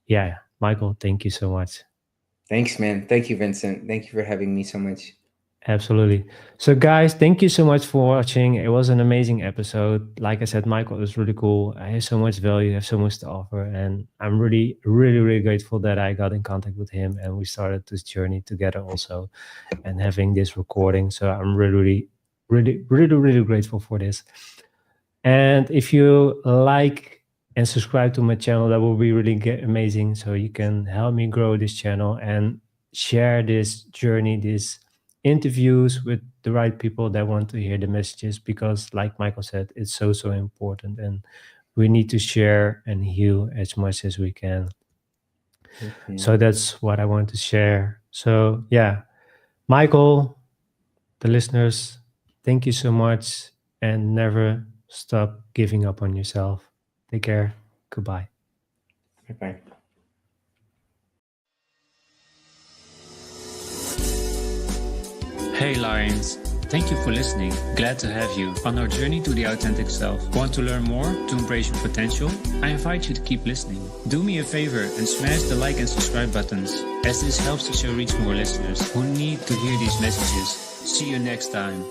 [SPEAKER 2] yeah, Michael, thank you so much.
[SPEAKER 3] Thanks, man. Thank you, Vincent. Thank you for having me so much.
[SPEAKER 2] Absolutely. So guys, thank you so much for watching. It was an amazing episode. Like I said, Michael is really cool. I have so much value, I have so much to offer. And I'm really, really, really grateful that I got in contact with him and we started this journey together also and having this recording. So I'm really, really, really, really grateful for this. And if you like and subscribe to my channel, that will be really amazing. So you can help me grow this channel and share this journey, these interviews with the right people that want to hear the messages, because like Michael said, it's so important and we need to share and heal as much as we can. So that's what I want to share. So yeah, Michael, the listeners, thank you so much and never stop giving up on yourself. Take care. Goodbye.
[SPEAKER 3] Bye-bye.
[SPEAKER 1] Hey Lions, thank you for listening. Glad to have you on our journey to the authentic self. Want to learn more to embrace your potential? I invite you to keep listening. Do me a favor and smash the like and subscribe buttons, as this helps the show reach more listeners who need to hear these messages. See you next time.